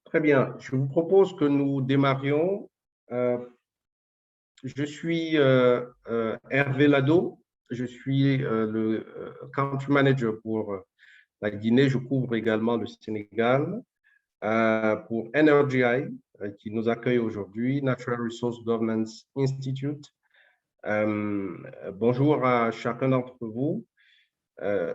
Très bien. Je vous propose que nous démarrions. Euh, je suis Hervé Lado. Je suis le country manager pour la Guinée. Je couvre également le Sénégal pour NRGI qui nous accueille aujourd'hui, Natural Resource Governance Institute. Bonjour à chacun d'entre vous. Euh,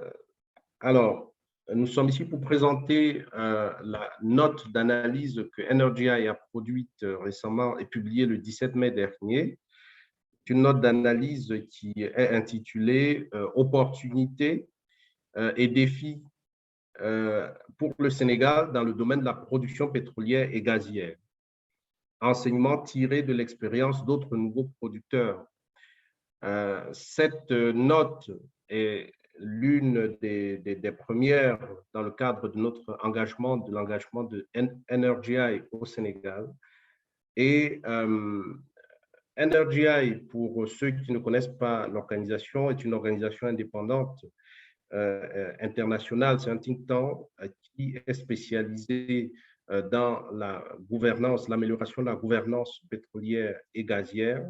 alors, nous sommes ici pour présenter la note d'analyse que NRGI a produite récemment et publiée le 17 mai dernier. C'est une note d'analyse qui est intitulée Opportunités et défis pour le Sénégal dans le domaine de la production pétrolière et gazière. Enseignements tirés de l'expérience d'autres nouveaux producteurs. Cette note est l'une des premières dans le cadre de notre engagement, de l'engagement de NRGI au Sénégal. Et NRGI, pour ceux qui ne connaissent pas l'organisation, est une organisation indépendante internationale. C'est un think tank qui est spécialisé dans la gouvernance, l'amélioration de la gouvernance pétrolière et gazière.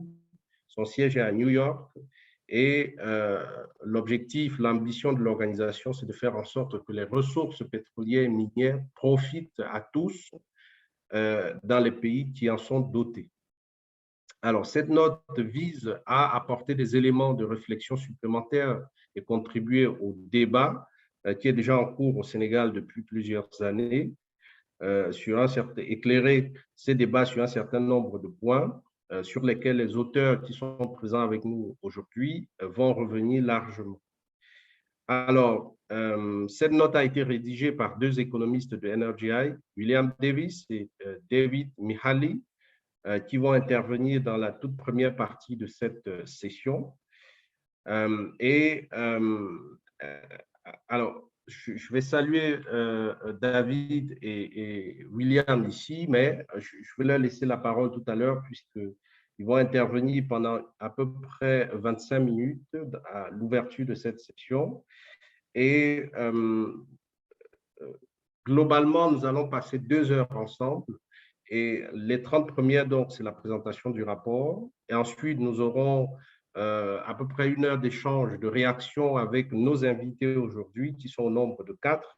Son siège est à New York. Et l'objectif, l'ambition de l'organisation, c'est de faire en sorte que les ressources pétrolières et minières profitent à tous dans les pays qui en sont dotés. Alors, cette note vise à apporter des éléments de réflexion supplémentaires et contribuer au débat qui est déjà en cours au Sénégal depuis plusieurs années, éclairer ces débats sur un certain nombre de points sur lesquels les auteurs qui sont présents avec nous aujourd'hui vont revenir largement. Alors, cette note a été rédigée par deux économistes de NRGI, William Davis et David Mihaly, qui vont intervenir dans la toute première partie de cette session. Alors, je vais saluer David et William ici, mais je vais leur laisser la parole tout à l'heure puisqu'ils vont intervenir pendant à peu près 25 minutes à l'ouverture de cette session. Et globalement, nous allons passer 2 heures ensemble. Et les 30 premières, donc, c'est la présentation du rapport. Et ensuite, nous aurons à peu près 1 heure d'échange, de réaction avec nos invités aujourd'hui, qui sont au nombre de 4.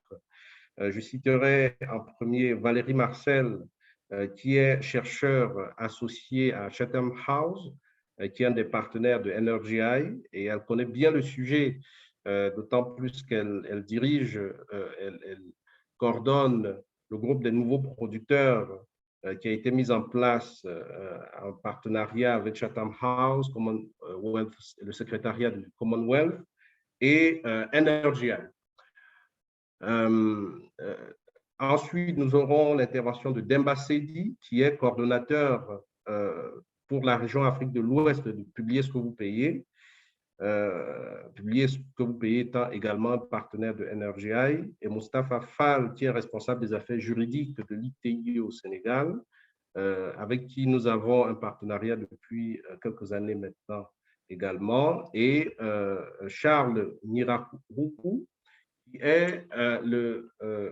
Je citerai en premier Valérie Marcel, qui est chercheur associé à Chatham House, qui est un des partenaires de NRGI, et elle connaît bien le sujet, d'autant plus qu'elle dirige, elle coordonne le groupe des nouveaux producteurs qui a été mis en place en partenariat avec Chatham House, Commonwealth, le secrétariat du Commonwealth et NRGI. Ensuite, nous aurons l'intervention de Demba Seydi, qui est coordonnateur pour la région Afrique de l'Ouest de Publier ce que vous payez. Publier ce que vous payez étant également partenaire de NRGI, et Moustapha Fall, qui est responsable des affaires juridiques de l'ITI au Sénégal, avec qui nous avons un partenariat depuis quelques années maintenant également, et Charles Niraroukou, qui est le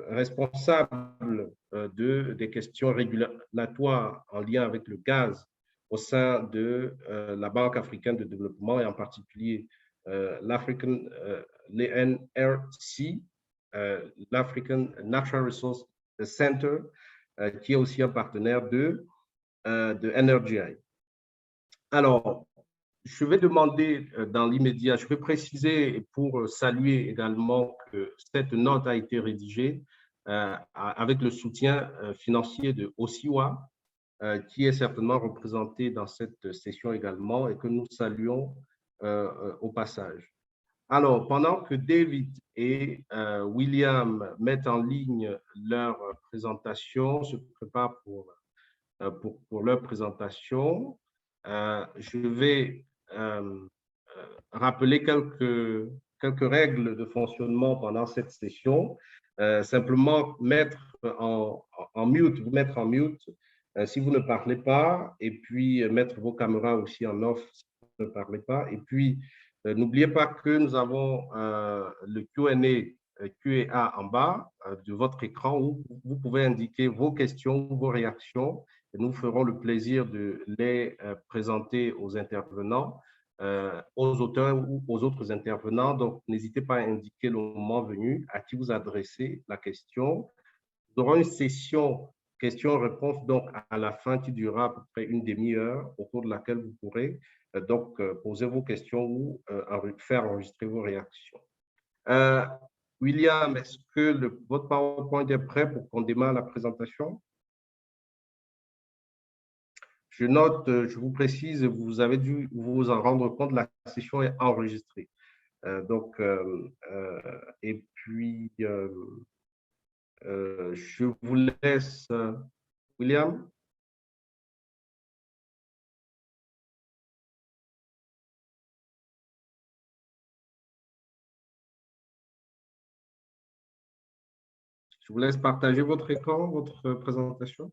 responsable des questions régulatoires en lien avec le gaz au sein de la Banque africaine de développement et en particulier l'ANRC, l'African Natural Resource Center, qui est aussi un partenaire de NRGI. Alors, je vais demander dans l'immédiat, je vais préciser pour saluer également que cette note a été rédigée avec le soutien financier de Osiwa, qui est certainement représenté dans cette session également et que nous saluons au passage. Alors, pendant que David et William mettent en ligne leur présentation, se préparent pour leur présentation, je vais rappeler quelques règles de fonctionnement pendant cette session. Simplement mettre en mute, vous mettre en mute si vous ne parlez pas, et puis mettre vos caméras aussi en off si vous ne parlez pas. Et puis, n'oubliez pas que nous avons le Q&A Q&A en bas de votre écran où vous pouvez indiquer vos questions, vos réactions. Et nous ferons le plaisir de les présenter aux intervenants, aux auteurs ou aux autres intervenants. Donc, n'hésitez pas à indiquer le moment venu à qui vous adressez la question. Nous aurons une session questions-réponses donc à la fin qui durera à peu près une demi-heure au cours de laquelle vous pourrez donc poser vos questions ou faire enregistrer vos réactions. William, est-ce que votre PowerPoint est prêt pour qu'on démarre la présentation? Je note, je vous précise, vous avez dû vous en rendre compte, la session est enregistrée. Et puis, je vous laisse, William. Je vous laisse partager votre écran, votre présentation.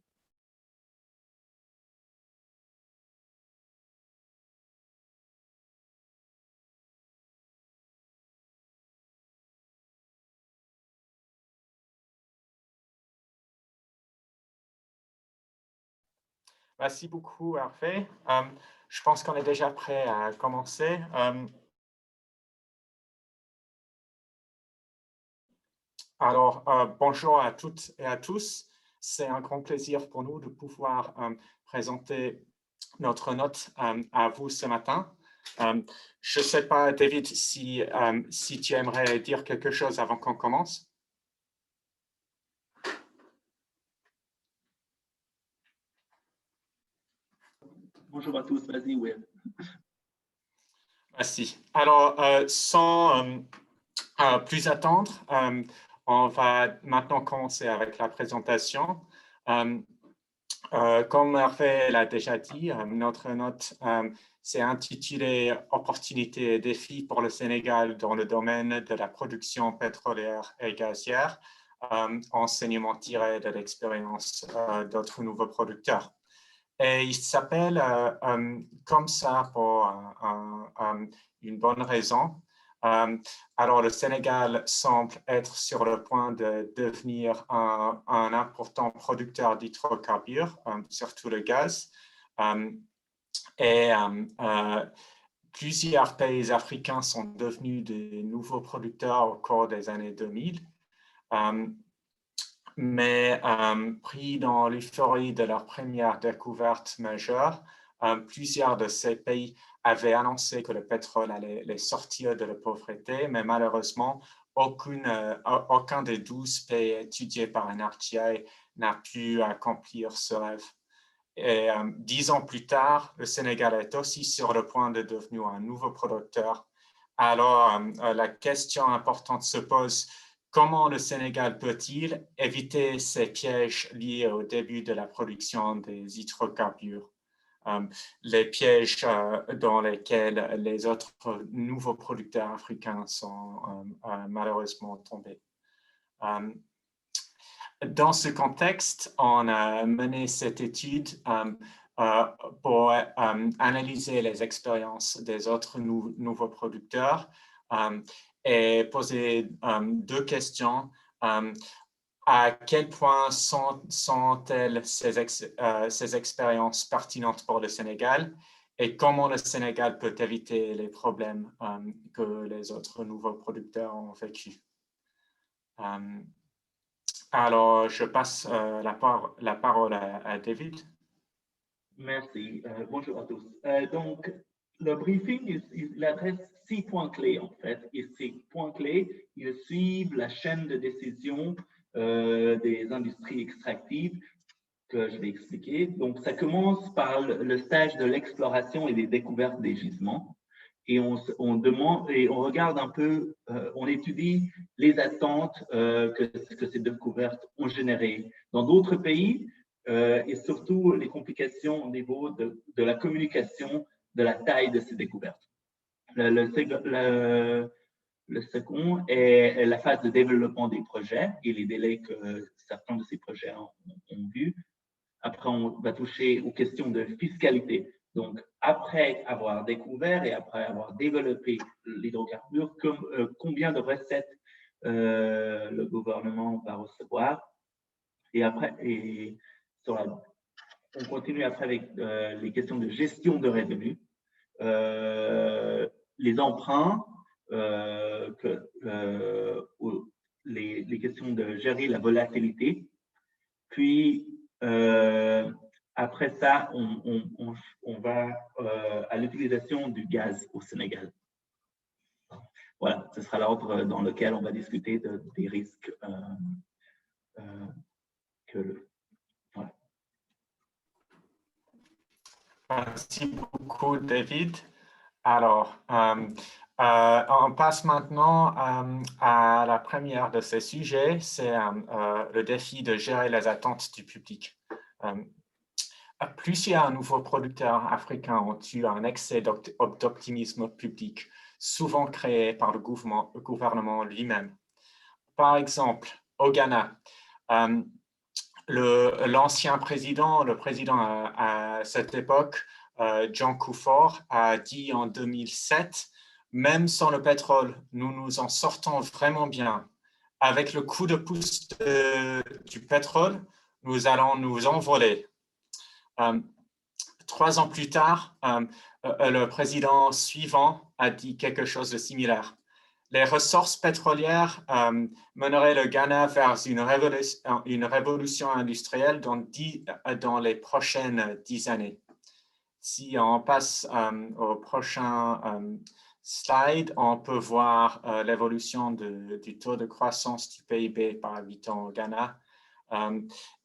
Merci beaucoup, Hervé. Je pense qu'on est déjà prêt à commencer. Alors, bonjour à toutes et à tous. C'est un grand plaisir pour nous de pouvoir présenter notre note à vous ce matin. Je ne sais pas, David, si tu aimerais dire quelque chose avant qu'on commence. Bonjour à tous, vas-y, Will. Merci. Alors, sans plus attendre, on va maintenant commencer avec la présentation. Comme Hervé l'a déjà dit, notre note s'est intitulée « Opportunités et défis pour le Sénégal dans le domaine de la production pétrolière et gazière, enseignement tiré de l'expérience d'autres nouveaux producteurs ». Et il s'appelle comme ça pour une bonne raison. Alors, le Sénégal semble être sur le point de devenir un important producteur d'hydrocarbures, surtout le gaz. Plusieurs pays africains sont devenus de nouveaux producteurs au cours des années 2000. Mais pris dans l'euphorie de leur première découverte majeure, plusieurs de ces pays avaient annoncé que le pétrole allait les sortir de la pauvreté, mais malheureusement, aucun des 12 pays étudiés par NRTI n'a pu accomplir ce rêve. Et 10 ans plus tard, le Sénégal est aussi sur le point de devenir un nouveau producteur. Alors, la question importante se pose: comment le Sénégal peut-il éviter ces pièges liés au début de la production des hydrocarbures, les pièges dans lesquels les autres nouveaux producteurs africains sont malheureusement tombés? Dans ce contexte, on a mené cette étude pour analyser les expériences des autres nouveaux producteurs et poser deux questions. À quel point sont-elles ces expériences pertinentes pour le Sénégal et comment le Sénégal peut éviter les problèmes que les autres nouveaux producteurs ont vécu? Alors, je passe la parole à David. Merci. Bonjour à tous. Donc, le briefing, il adresse 6 points clés, en fait. Et ces points clés, ils suivent la chaîne de décision des industries extractives que je vais expliquer. Donc, ça commence par le stage de l'exploration et des découvertes des gisements. Et on demande et on regarde un peu, on étudie les attentes que ces découvertes ont générées dans d'autres pays et surtout les complications au niveau de la communication de la taille de ces découvertes. Le second est la phase de développement des projets et les délais que certains de ces projets ont vus. Après, on va toucher aux questions de fiscalité. Donc, après avoir découvert et après avoir développé l'hydrocarbure, combien de recettes le gouvernement va recevoir. Et après, on continue après avec les questions de gestion de revenus, les emprunts, les questions de gérer la volatilité. Puis, après ça, on va à l'utilisation du gaz au Sénégal. Voilà, ce sera l'ordre dans lequel on va discuter des risques voilà. Merci beaucoup, David. Alors, on passe maintenant à la première de ces sujets, c'est le défi de gérer les attentes du public. Plusieurs nouveaux producteurs africains ont eu un excès d'optimisme public, souvent créé par le gouvernement lui-même. Par exemple, au Ghana, l'ancien président, le président à cette époque, John Kufuor, a dit en 2007, même sans le pétrole, nous nous en sortons vraiment bien. Avec le coup de pouce du pétrole, nous allons nous envoler. 3 ans plus tard, le président suivant a dit quelque chose de similaire. Les ressources pétrolières mèneraient le Ghana vers une révolution industrielle dans les prochaines 10 années. Si on passe au prochain slide, on peut voir l'évolution du taux de croissance du PIB par habitant au Ghana.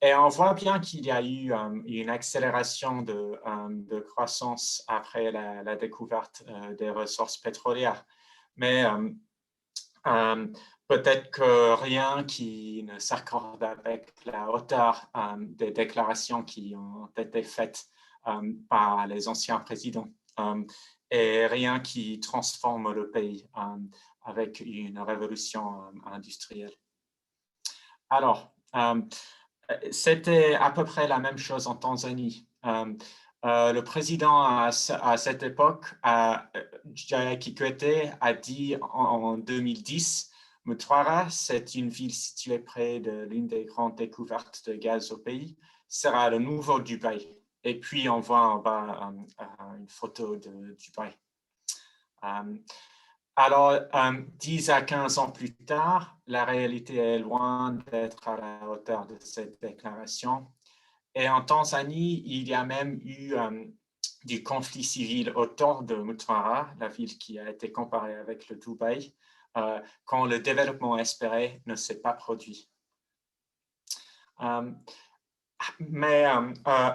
Et on voit bien qu'il y a eu une accélération de croissance après la découverte des ressources pétrolières. Mais peut-être que rien qui ne s'accorde avec la hauteur des déclarations qui ont été faites par les anciens présidents et rien qui transforme le pays avec une révolution industrielle. Alors, c'était à peu près la même chose en Tanzanie. Le président à cette époque, Jakaya Kikwete, a dit en 2010, Mtwara, c'est une ville située près de l'une des grandes découvertes de gaz au pays, sera le nouveau Dubaï. Et puis, on voit en bas une photo de Dubaï. Alors, 10 à 15 ans plus tard, la réalité est loin d'être à la hauteur de cette déclaration. Et en Tanzanie, il y a même eu du conflit civil autour de Mtwara, la ville qui a été comparée avec le Dubaï, quand le développement espéré ne s'est pas produit. Mais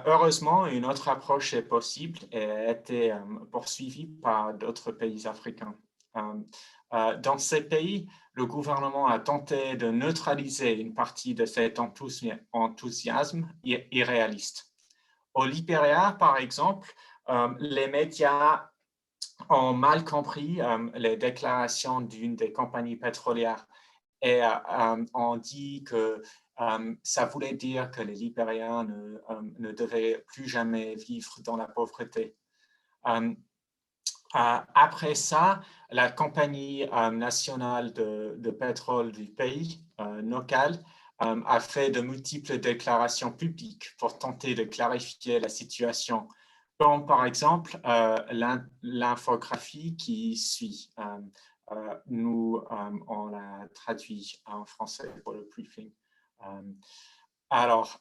heureusement, une autre approche est possible et a été poursuivie par d'autres pays africains. Dans ces pays, le gouvernement a tenté de neutraliser une partie de cet enthousiasme irréaliste. Au Libéria, par exemple, les médias ont mal compris les déclarations d'une des compagnies pétrolières et ont dit que ça voulait dire que les Libériens ne devaient plus jamais vivre dans la pauvreté. Après ça, la compagnie nationale de pétrole du pays, NOCAL, a fait de multiples déclarations publiques pour tenter de clarifier la situation, comme par exemple l'infographie qui suit. Nous, on l'a traduit en français pour le briefing. Alors,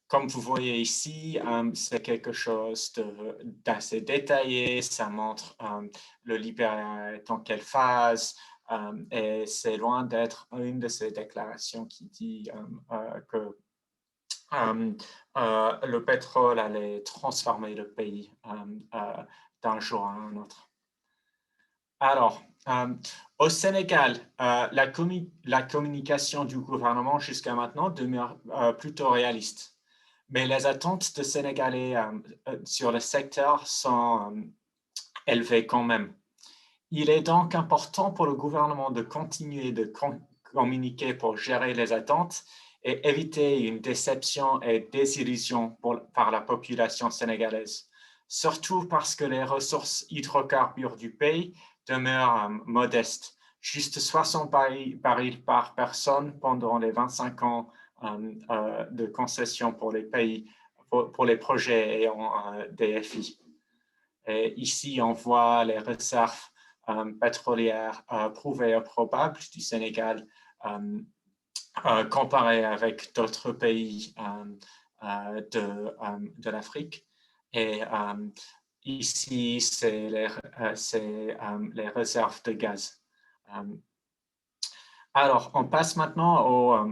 comme vous voyez ici, c'est quelque chose d'assez détaillé. Ça montre le Libéria dans quelle phase. Et c'est loin d'être une de ces déclarations qui dit que le pétrole allait transformer le pays d'un jour à un autre. Alors, au Sénégal, la communication du gouvernement jusqu'à maintenant demeure plutôt réaliste. Mais les attentes des Sénégalais sur le secteur sont élevées quand même. Il est donc important pour le gouvernement de continuer de communiquer pour gérer les attentes et éviter une déception et désillusion par la population sénégalaise, surtout parce que les ressources hydrocarbures du pays demeurent modestes. juste 60 barils par personne pendant les 25 ans de concession pour les pays, pour les projets ayant des FI. Et ici, on voit les réserves pétrolières prouvées et probables du Sénégal comparées avec d'autres pays de l'Afrique. Et ici, c'est les réserves de gaz. Alors, on passe maintenant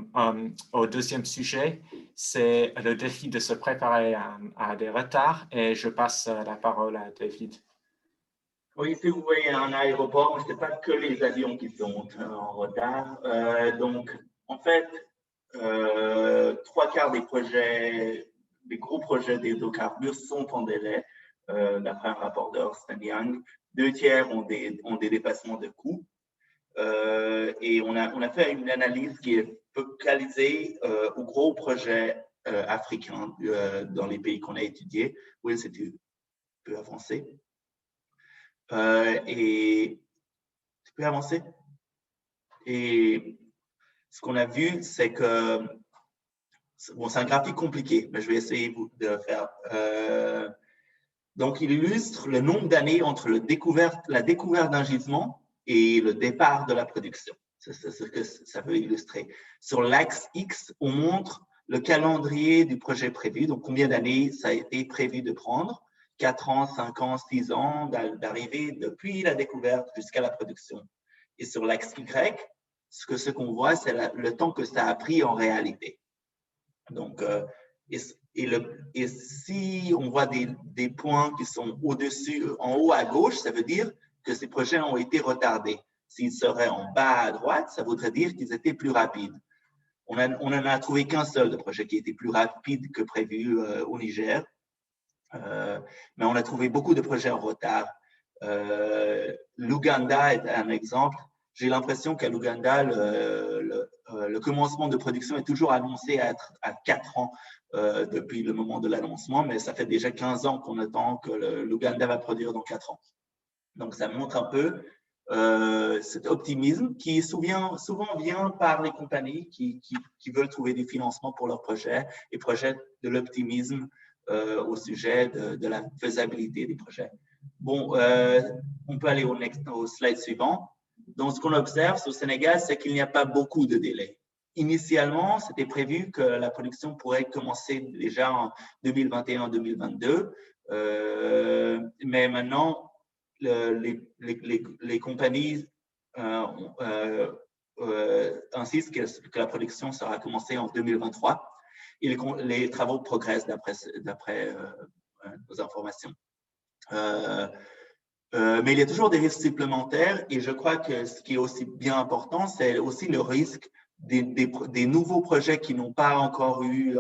au deuxième sujet, c'est le défi de se préparer à des retards, et je passe la parole à David. Oui, ici vous voyez un aéroport, mais ce n'est pas que les avions qui sont en retard. Donc, en fait, 3/4 des projets, des gros projets d'hydrocarbures sont en délai, d'après un rapport d'Ernst & Young. 2/3 ont des dépassements de coûts. Et on a fait une analyse qui est focalisée aux gros projets africains dans les pays qu'on a étudiés. Oui, c'est un peu avancé. Et tu peux avancer. Et ce qu'on a vu, c'est que bon, c'est un graphique compliqué, mais je vais essayer de le faire. Donc, il illustre le nombre d'années entre la découverte d'un gisement et le départ de la production. C'est ce que ça veut illustrer. Sur l'axe X, on montre le calendrier du projet prévu, donc combien d'années ça a été prévu de prendre, 4 ans, 5 ans, 6 ans, d'arriver depuis la découverte jusqu'à la production. Et sur l'axe Y, ce qu'on voit, c'est le temps que ça a pris en réalité. Donc, et si on voit des points qui sont au-dessus, en haut à gauche, ça veut dire que ces projets ont été retardés. S'ils seraient en bas à droite, ça voudrait dire qu'ils étaient plus rapides. On n'en a trouvé qu'un seul de projet qui était plus rapide que prévu au Niger. Mais on a trouvé beaucoup de projets en retard. L'Ouganda est un exemple. J'ai l'impression qu'à l'Ouganda, le commencement de production est toujours annoncé à être à 4 ans depuis le moment de l'annoncement, mais ça fait déjà 15 ans qu'on attend que l'Ouganda va produire dans 4 ans. Donc, ça montre un peu cet optimisme qui souvent vient par les compagnies qui veulent trouver des financements pour leurs projets et projettent de l'optimisme au sujet de la faisabilité des projets. Bon, on peut aller au slide suivant. Donc, ce qu'on observe au Sénégal, c'est qu'il n'y a pas beaucoup de délais. Initialement, c'était prévu que la production pourrait commencer déjà en 2021-2022, mais maintenant, les compagnies insistent que la production sera commencée en 2023 et les travaux progressent d'après nos informations. Mais il y a toujours des risques supplémentaires et je crois que ce qui est aussi bien important, c'est aussi le risque des nouveaux projets qui n'ont pas encore eu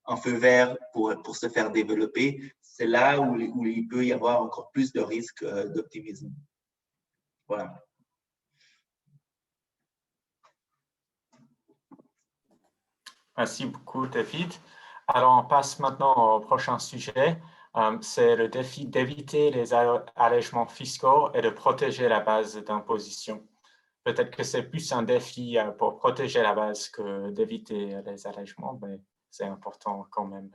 un feu vert pour se faire développer. C'est là où il peut y avoir encore plus de risques d'optimisme. Voilà. Merci beaucoup, David. Alors, on passe maintenant au prochain sujet. C'est le défi d'éviter les allègements fiscaux et de protéger la base d'imposition. Peut-être que c'est plus un défi pour protéger la base que d'éviter les allègements, mais c'est important quand même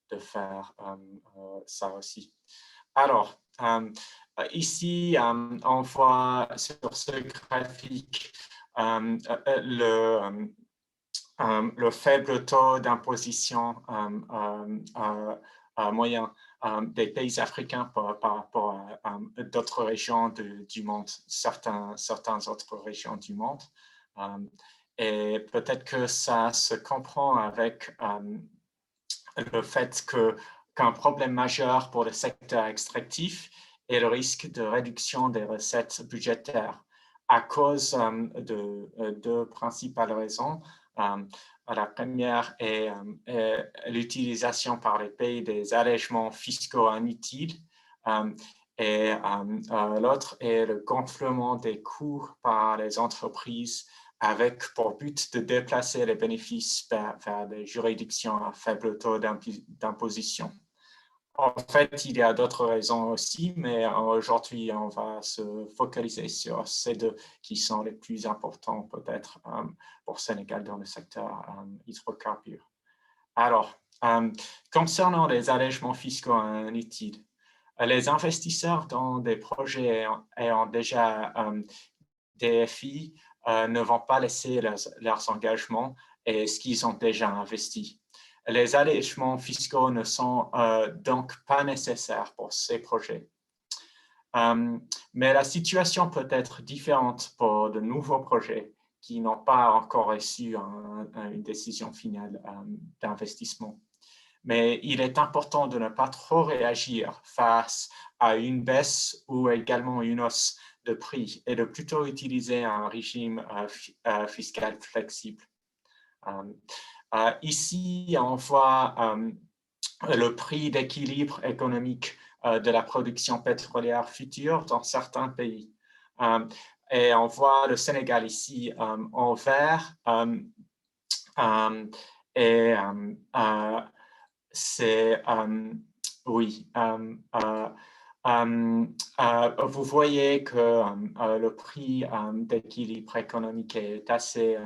de faire ça aussi. Alors, ici, on voit sur ce graphique le faible taux d'imposition moyen des pays africains par rapport à d'autres régions du monde, certaines autres régions du monde. Et peut-être que ça se comprend avec le fait qu'un problème majeur pour le secteur extractif est le risque de réduction des recettes budgétaires à cause de deux principales raisons. La première est l'utilisation par les pays des allègements fiscaux inutiles et l'autre est le gonflement des coûts par les entreprises avec pour but de déplacer les bénéfices vers des juridictions à faible taux d'imposition. En fait, il y a d'autres raisons aussi, mais aujourd'hui, on va se focaliser sur ces deux qui sont les plus importants peut-être pour Sénégal dans le secteur hydrocarbures. Alors, concernant les allègements fiscaux inutiles, les investisseurs dans des projets ayant déjà DFI ne vont pas laisser leurs engagements et ce qu'ils ont déjà investi. Les allègements fiscaux ne sont donc pas nécessaires pour ces projets. Mais la situation peut être différente pour de nouveaux projets qui n'ont pas encore reçu une décision finale d'investissement. Mais il est important de ne pas trop réagir face à une baisse ou également une hausse de prix et de plutôt utiliser un régime fiscal flexible. Ici, on voit le prix d'équilibre économique de la production pétrolière future dans certains pays. Et on voit le Sénégal ici en vert. C'est, oui, vous voyez que le prix d'équilibre économique est assez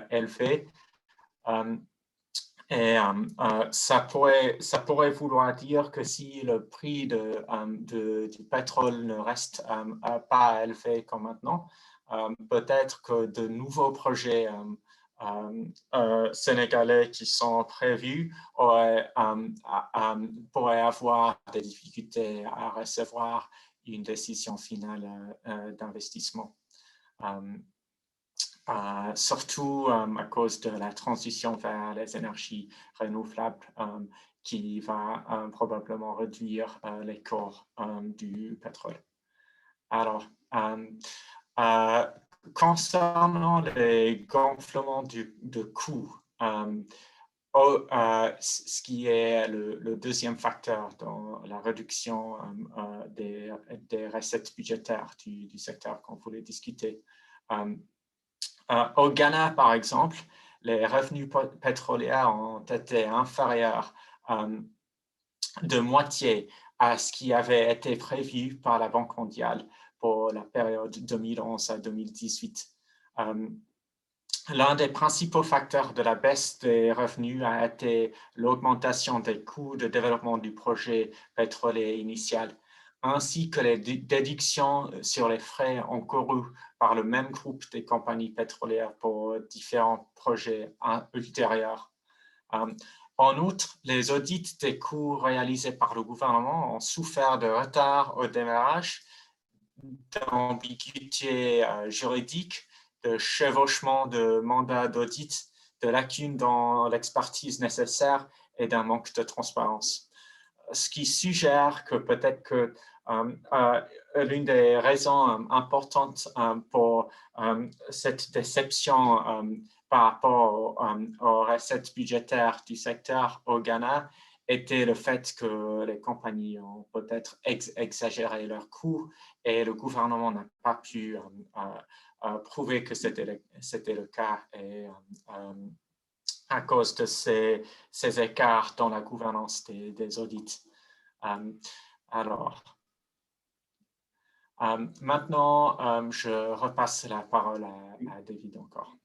élevé. Et ça pourrait vouloir dire que si le prix du pétrole ne reste pas élevé comme maintenant, peut-être que de nouveaux projets sénégalais qui sont prévus pourraient avoir des difficultés à recevoir une décision finale d'investissement. Surtout à cause de la transition vers les énergies renouvelables qui va probablement réduire les cours du pétrole. Alors, concernant les gonflements de coûts, ce qui est le deuxième facteur dans la réduction des recettes budgétaires du secteur qu'on voulait discuter. Au Ghana, par exemple, les revenus pétroliers ont été inférieurs de moitié à ce qui avait été prévu par la Banque mondiale pour la période 2011 à 2018. L'un des principaux facteurs de la baisse des revenus a été l'augmentation des coûts de développement du projet pétrolier initial, ainsi que les déductions sur les frais encourus par le même groupe des compagnies pétrolières pour différents projets ultérieurs. En outre, les audits des coûts réalisés par le gouvernement ont souffert de retard au démarrage, d'ambiguïté juridique, de chevauchement de mandats d'audit, de lacunes dans l'expertise nécessaire et d'un manque de transparence. Ce qui suggère que peut-être que l'une des raisons importantes pour cette déception par rapport aux recettes budgétaires du secteur au Ghana était le fait que les compagnies ont peut-être exagéré leurs coûts et le gouvernement n'a pas pu prouver que c'était le cas. Et, à cause de ces écarts dans la gouvernance des audits. Alors, maintenant, je repasse la parole à David encore.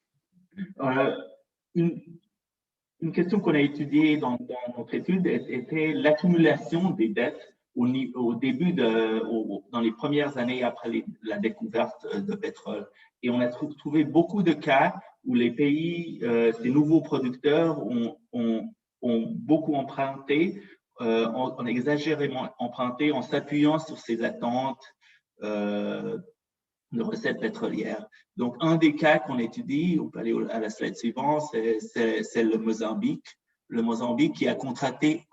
Une question qu'on a étudiée dans notre étude était l'accumulation des dettes au début, dans les premières années après la découverte de pétrole. Et on a trouvé beaucoup de cas où les pays, ces nouveaux producteurs ont beaucoup emprunté, ont exagérément emprunté en s'appuyant sur ces attentes de recettes pétrolières. Donc, un des cas qu'on étudie, on peut aller à la slide suivante, c'est le Mozambique. Le Mozambique qui a contracté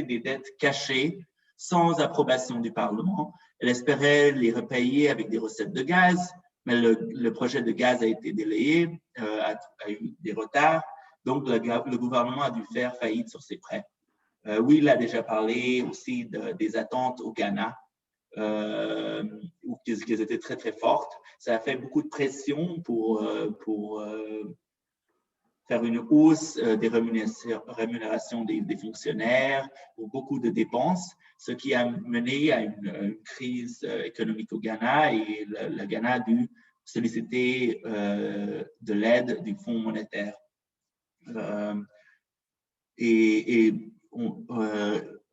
des dettes cachées sans approbation du Parlement. Elle espérait les repayer avec des recettes de gaz, mais le projet de gaz a été délayé, a eu des retards. Donc, le gouvernement a dû faire faillite sur ses prêts. Will a déjà parlé aussi des attentes au Ghana, qui étaient très, très fortes. Ça a fait beaucoup de pression pour faire une hausse des rémunérations des fonctionnaires ou beaucoup de dépenses, ce qui a mené à une crise économique au Ghana et le Ghana a dû solliciter de l'aide du Fonds monétaire. Il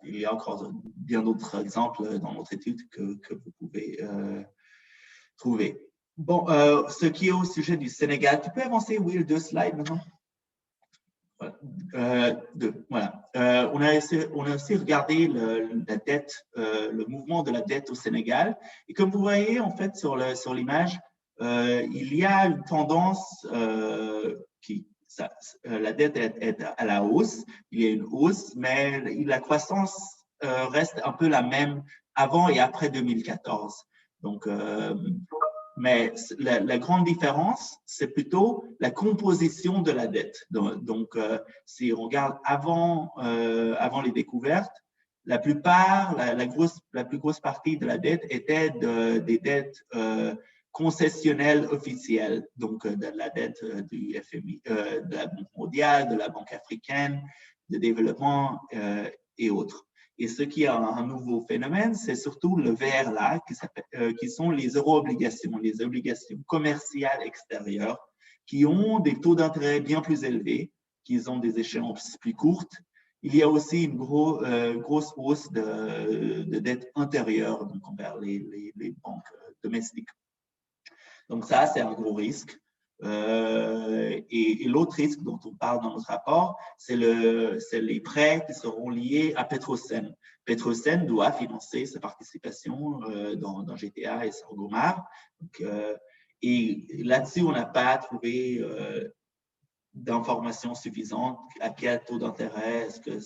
y a encore bien d'autres exemples dans notre étude que vous pouvez trouver. Bon, ce qui est au sujet du Sénégal, tu peux avancer, Will, 2 slides maintenant? Voilà. On a aussi regardé la dette, le mouvement de la dette au Sénégal. Et comme vous voyez, en fait, sur l'image, il y a une tendance la dette est à la hausse. Il y a une hausse, mais la croissance reste un peu la même avant et après 2014. Donc, mais la grande différence, c'est plutôt la composition de la dette. Donc, si on regarde avant les découvertes, la plupart, la plus grosse partie de la dette était des dettes concessionnelles officielles, donc de la dette du FMI, de la Banque mondiale, de la Banque africaine, de développement et autres. Et ce qui est un nouveau phénomène, c'est surtout le vert là, qui sont les euro-obligations, les obligations commerciales extérieures, qui ont des taux d'intérêt bien plus élevés, qui ont des échéances plus courtes. Il y a aussi une grosse hausse de dette intérieure, donc envers les banques domestiques. Donc ça, c'est un gros risque. Et l'autre risque dont on parle dans notre rapport, c'est les prêts qui seront liés à Petrosen. Petrosen doit financer sa participation dans GTA et Sangomar. Et là-dessus, on n'a pas trouvé d'informations suffisantes. À quel taux d'intérêt est-ce que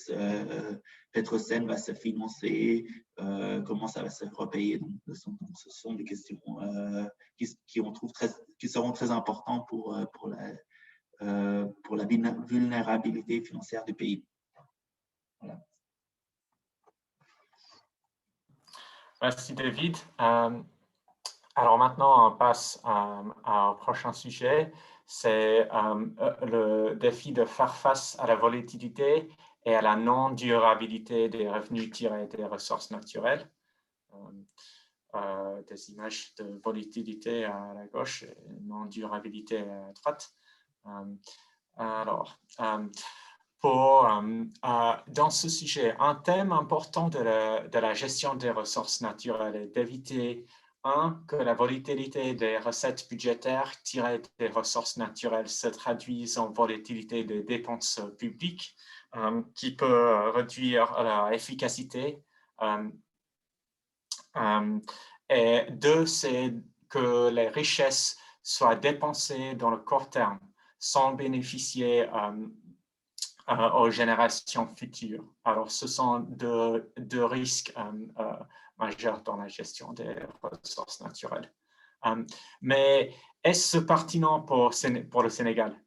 Petrosen va se financer, comment ça va se repayer. Donc, ce sont des questions qui seront très importantes pour la vulnérabilité financière du pays. Voilà. Merci David. Alors maintenant, on passe au prochain sujet. C'est le défi de faire face à la volatilité et à la non-durabilité des revenus tirés des ressources naturelles. Des images de volatilité à la gauche et non-durabilité à droite. Dans ce sujet, un thème important de la gestion des ressources naturelles est d'éviter que la volatilité des recettes budgétaires tirées des ressources naturelles se traduise en volatilité des dépenses publiques qui peut réduire leur efficacité. Et deux, c'est que les richesses soient dépensées dans le court terme sans bénéficier aux générations futures. Alors, ce sont deux risques majeurs dans la gestion des ressources naturelles. Mais est-ce pertinent pour le Sénégal?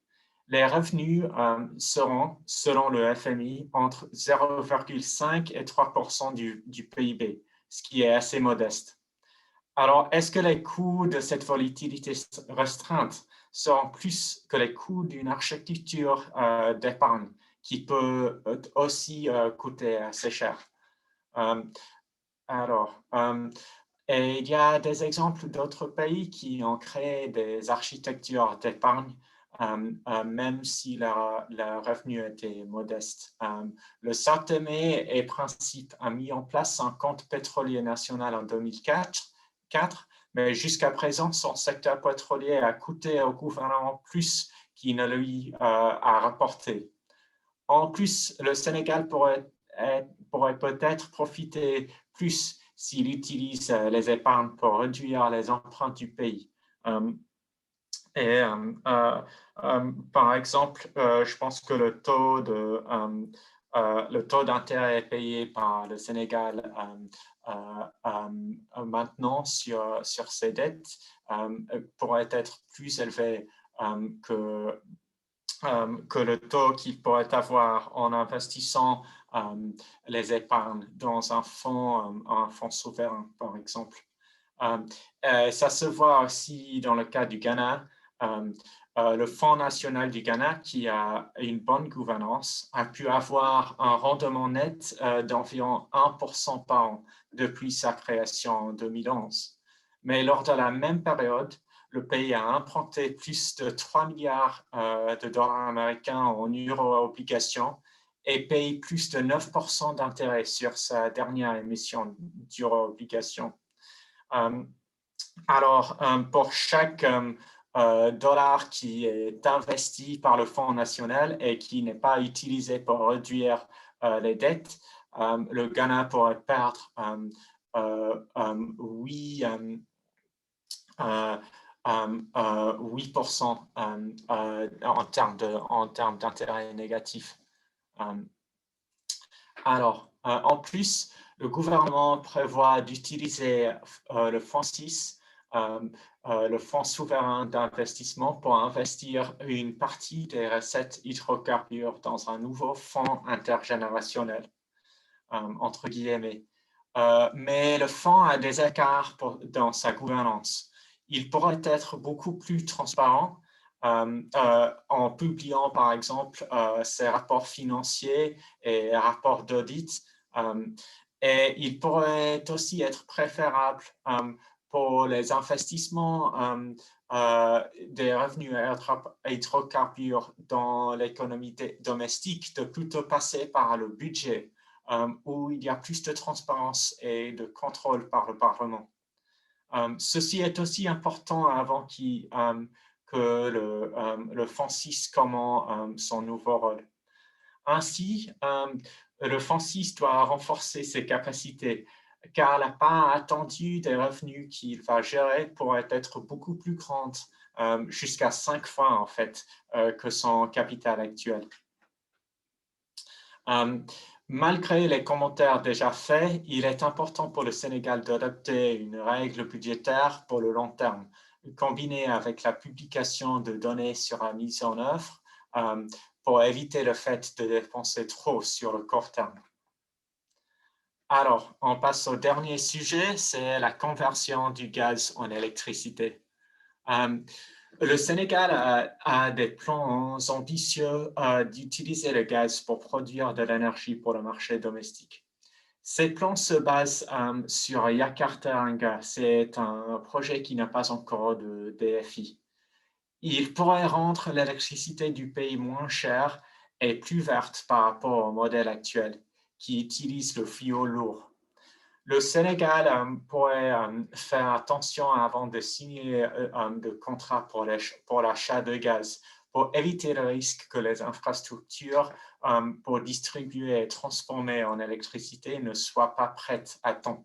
Les revenus seront, selon le FMI, entre 0,5 et 3% du PIB, ce qui est assez modeste. Alors, est-ce que les coûts de cette volatilité restreinte seront plus que les coûts d'une architecture d'épargne qui peut aussi coûter assez cher? Et il y a des exemples d'autres pays qui ont créé des architectures d'épargne même si leur revenu était modeste. Le Sao Tomé et Principe a mis en place un compte pétrolier national en 2004, mais jusqu'à présent, son secteur pétrolier a coûté au gouvernement plus qu'il ne lui a rapporté. En plus, le Sénégal pourrait peut-être profiter plus s'il utilise les épargnes pour réduire les emprunts du pays. Par exemple, je pense que le taux d'intérêt payé par le Sénégal maintenant sur ses dettes pourrait être plus élevé que le taux qu'il pourrait avoir en investissant les épargnes dans un fonds souverain, par exemple. Ça se voit aussi dans le cas du Ghana. Le Fonds national du Ghana, qui a une bonne gouvernance, a pu avoir un rendement net d'environ 1% par an depuis sa création en 2011. Mais lors de la même période, le pays a emprunté plus de 3 milliards de dollars américains en euro-obligations et paye plus de 9% d'intérêt sur sa dernière émission d'euro-obligations. Alors, pour chaque dollar qui est investi par le Fonds national et qui n'est pas utilisé pour réduire les dettes, le Ghana pourrait perdre 8% en termes d'intérêt négatif. Alors, en plus, le gouvernement prévoit d'utiliser le Fonds 6, le Fonds souverain d'investissement, pour investir une partie des recettes hydrocarbures dans un nouveau fonds intergénérationnel, entre guillemets. Mais le fonds a des écarts dans sa gouvernance. Il pourrait être beaucoup plus transparent en publiant, par exemple, ses rapports financiers et rapports d'audit. Et il pourrait aussi être préférable pour les investissements des revenus hydrocarbures dans l'économie domestique de plutôt passer par le budget où il y a plus de transparence et de contrôle par le Parlement. Ceci est aussi important avant que le Fonds 6 commence son nouveau rôle. Ainsi, le Fonds 6 doit renforcer ses capacités car la part attendue des revenus qu'il va gérer pourrait être beaucoup plus grande, jusqu'à 5 fois en fait, que son capital actuel. Malgré les commentaires déjà faits, il est important pour le Sénégal d'adopter une règle budgétaire pour le long terme, combinée avec la publication de données sur la mise en œuvre pour éviter le fait de dépenser trop sur le court terme. Alors, on passe au dernier sujet, c'est la conversion du gaz en électricité. Le Sénégal a des plans ambitieux d'utiliser le gaz pour produire de l'énergie pour le marché domestique. Ces plans se basent sur Yakarta-Anga. C'est un projet qui n'a pas encore de DFI. Il pourrait rendre l'électricité du pays moins chère et plus verte par rapport au modèle actuel, qui utilise le fioul lourd. Le Sénégal pourrait faire attention avant de signer de contrat pour l'achat de gaz, pour éviter le risque que les infrastructures pour distribuer et transformer en électricité ne soient pas prêtes à temps.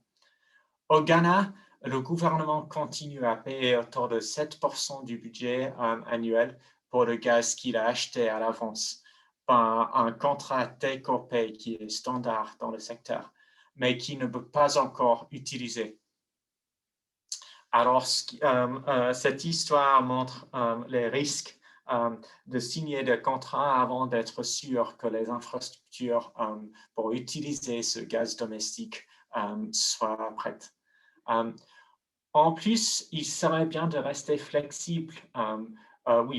Au Ghana, le gouvernement continue à payer autour de 7% du budget annuel pour le gaz qu'il a acheté à l'avance par un contrat take-or-pay qui est standard dans le secteur, mais qui ne peut pas encore utiliser. Alors, cette histoire montre les risques de signer des contrats avant d'être sûr que les infrastructures pour utiliser ce gaz domestique soient prêtes. En plus, il serait bien de rester flexible,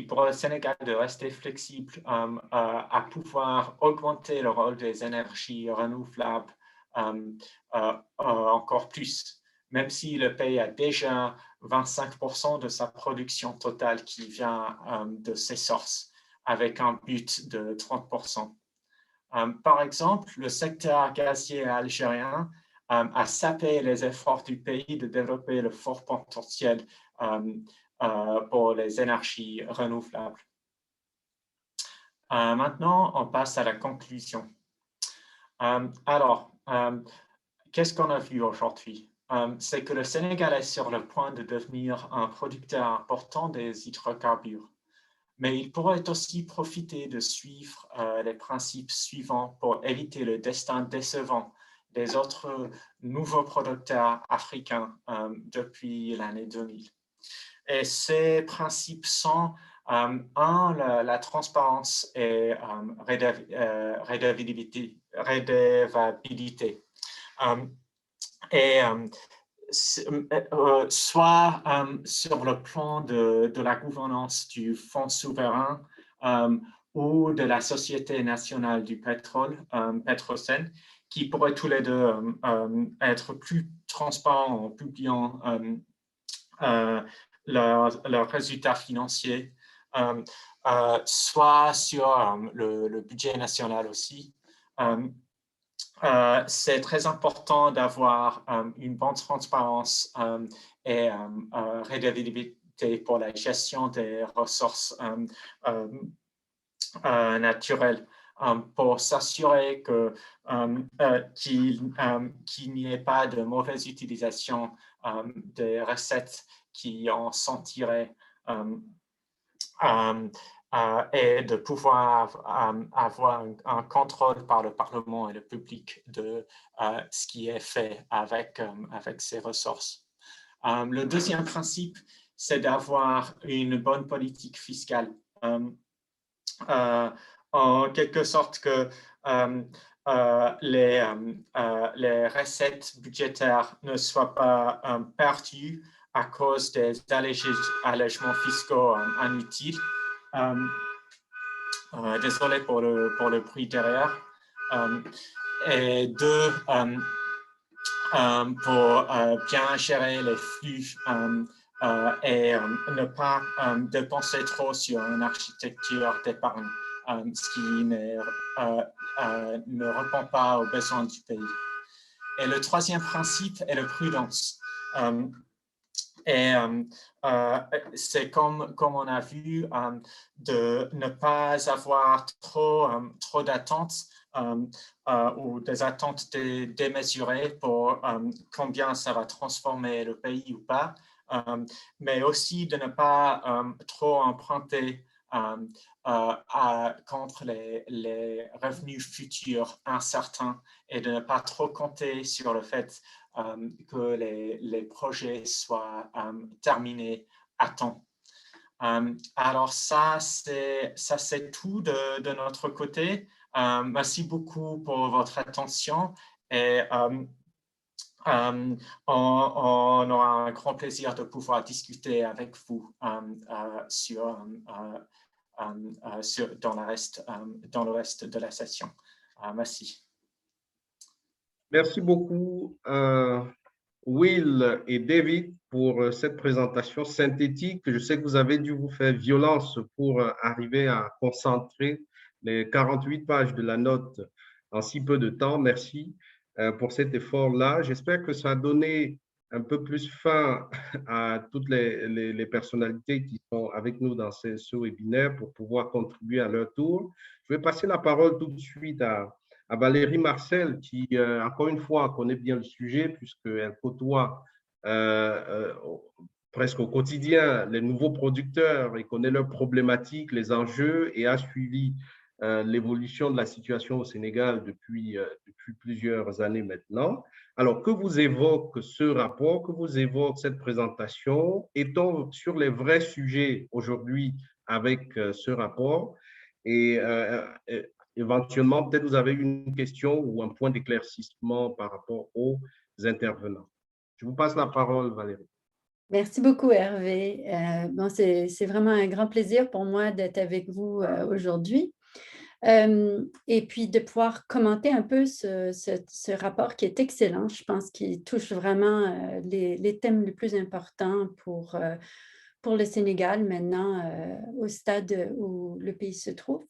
pour le Sénégal, de rester flexible à pouvoir augmenter le rôle des énergies renouvelables encore plus, même si le pays a déjà 25% de sa production totale qui vient de ces sources, avec un but de 30%. Par exemple, le secteur gazier algérien a sapé les efforts du pays de développer le fort potentiel pour les énergies renouvelables. Maintenant, on passe à la conclusion. Qu'est-ce qu'on a vu aujourd'hui? C'est que le Sénégal est sur le point de devenir un producteur important des hydrocarbures. Mais il pourrait aussi profiter de suivre les principes suivants pour éviter le destin décevant des autres nouveaux producteurs africains depuis l'année 2000. Et ces principes sont, la transparence et redevabilité. soit sur le plan de la gouvernance du fonds souverain ou de la Société nationale du pétrole, Petrosen, qui pourraient tous les deux être plus transparents en publiant leurs résultats financiers, soit sur le budget national aussi. C'est très important d'avoir une bonne transparence et rédabilité pour la gestion des ressources naturelles pour s'assurer qu'il n'y ait pas de mauvaise utilisation des recettes qui en sont tirées et de pouvoir avoir un contrôle par le Parlement et le public de ce qui est fait avec ces ressources. Le deuxième principe, c'est d'avoir une bonne politique fiscale. En quelque sorte que les recettes budgétaires ne soient pas perdues à cause des allègements fiscaux inutiles. Désolé pour le bruit derrière. Et deux, pour bien gérer les flux et ne pas dépenser trop sur une architecture d'épargne, ce qui ne répond pas aux besoins du pays. Et le troisième principe est la prudence. Et c'est comme on a vu, de ne pas avoir trop d'attentes ou des attentes démesurées pour combien ça va transformer le pays ou pas, mais aussi de ne pas trop emprunter contre les revenus futurs incertains et de ne pas trop compter sur le fait que les projets soient terminés à temps. Alors ça c'est tout de notre côté. Merci beaucoup pour votre attention et on aura un grand plaisir de pouvoir discuter avec vous dans le reste de la session. Merci. Merci beaucoup, Will et David, pour cette présentation synthétique. Je sais que vous avez dû vous faire violence pour arriver à concentrer les 48 pages de la note en si peu de temps. Merci pour cet effort-là. J'espère que ça a donné un peu plus fin à toutes les personnalités qui sont avec nous dans ce webinaire pour pouvoir contribuer à leur tour. Je vais passer la parole tout de suite à Valérie Marcel, qui, encore une fois, connaît bien le sujet, puisqu'elle côtoie presque au quotidien les nouveaux producteurs et connaît leurs problématiques, les enjeux, et a suivi l'évolution de la situation au Sénégal depuis plusieurs années maintenant. Alors, que vous évoque ce rapport, que vous évoque cette présentation? Est-on sur les vrais sujets aujourd'hui avec ce rapport? Et éventuellement, peut-être vous avez une question ou un point d'éclaircissement par rapport aux intervenants. Je vous passe la parole, Valérie. Merci beaucoup, Hervé. Bon, c'est vraiment un grand plaisir pour moi d'être avec vous aujourd'hui. Et puis de pouvoir commenter un peu ce rapport qui est excellent. Je pense qu'il touche vraiment les thèmes les plus importants pour le Sénégal maintenant, au stade où le pays se trouve.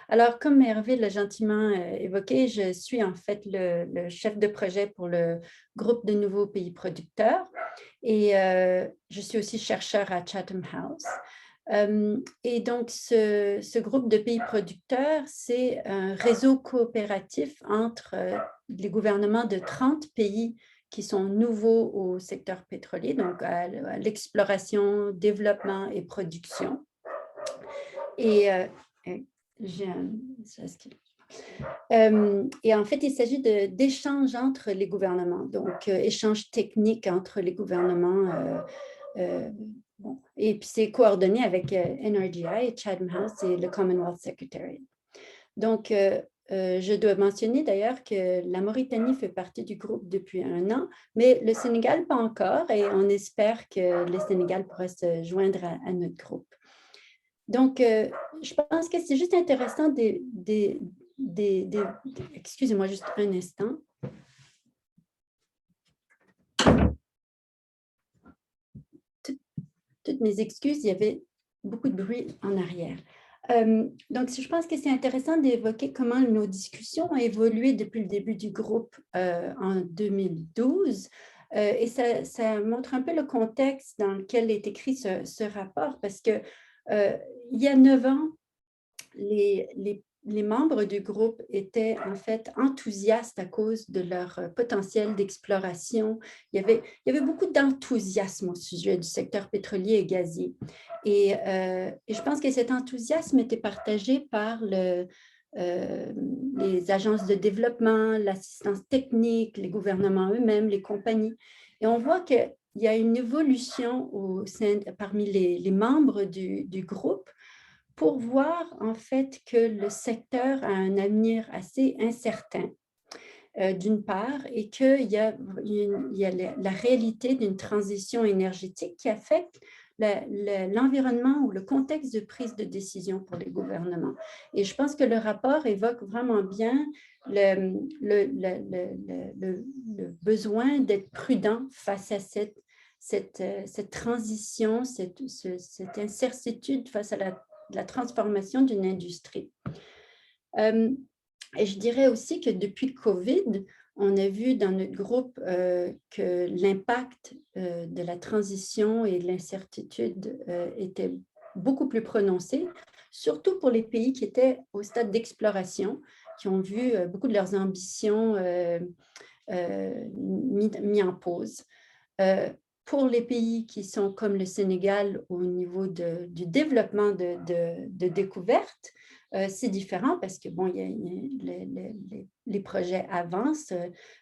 Alors, comme Hervé l'a gentiment évoqué, je suis en fait le chef de projet pour le groupe de nouveaux pays producteurs et je suis aussi chercheur à Chatham House. Et donc, ce groupe de pays producteurs, c'est un réseau coopératif entre les gouvernements de 30 pays qui sont nouveaux au secteur pétrolier, donc à l'exploration, développement et production. Et en fait, il s'agit d'échanges entre les gouvernements, donc échanges techniques entre les gouvernements. Bon. Et puis, c'est coordonné avec NRDI, Chatham House et le Commonwealth Secretariat. Donc, je dois mentionner d'ailleurs que la Mauritanie fait partie du groupe depuis 1 an, mais le Sénégal pas encore, et on espère que le Sénégal pourra se joindre à notre groupe. Donc, je pense que c'est juste intéressant excusez-moi juste un instant. Toutes mes excuses, il y avait beaucoup de bruit en arrière. Donc, je pense que c'est intéressant d'évoquer comment nos discussions ont évolué depuis le début du groupe en 2012. Et ça montre un peu le contexte dans lequel est écrit ce rapport, parce que il y a 9 ans, les membres du groupe étaient en fait enthousiastes à cause de leur potentiel d'exploration. Il y avait beaucoup d'enthousiasme au sujet du secteur pétrolier et gazier. Et je pense que cet enthousiasme était partagé par les agences de développement, l'assistance technique, les gouvernements eux-mêmes, les compagnies. Et on voit qu'il y a une évolution parmi les membres du groupe pour voir en fait que le secteur a un avenir assez incertain, d'une part, et qu'il y a la réalité d'une transition énergétique qui affecte l'environnement ou le contexte de prise de décision pour les gouvernements. Et je pense que le rapport évoque vraiment bien le besoin d'être prudent face à cette transition, cette incertitude face à la transformation d'une industrie. Et je dirais aussi que depuis COVID, on a vu dans notre groupe que l'impact de la transition et de l'incertitude était beaucoup plus prononcé, surtout pour les pays qui étaient au stade d'exploration, qui ont vu beaucoup de leurs ambitions mis en pause. Pour les pays qui sont comme le Sénégal au niveau du développement de découverte, c'est différent parce que, bon, les projets avancent,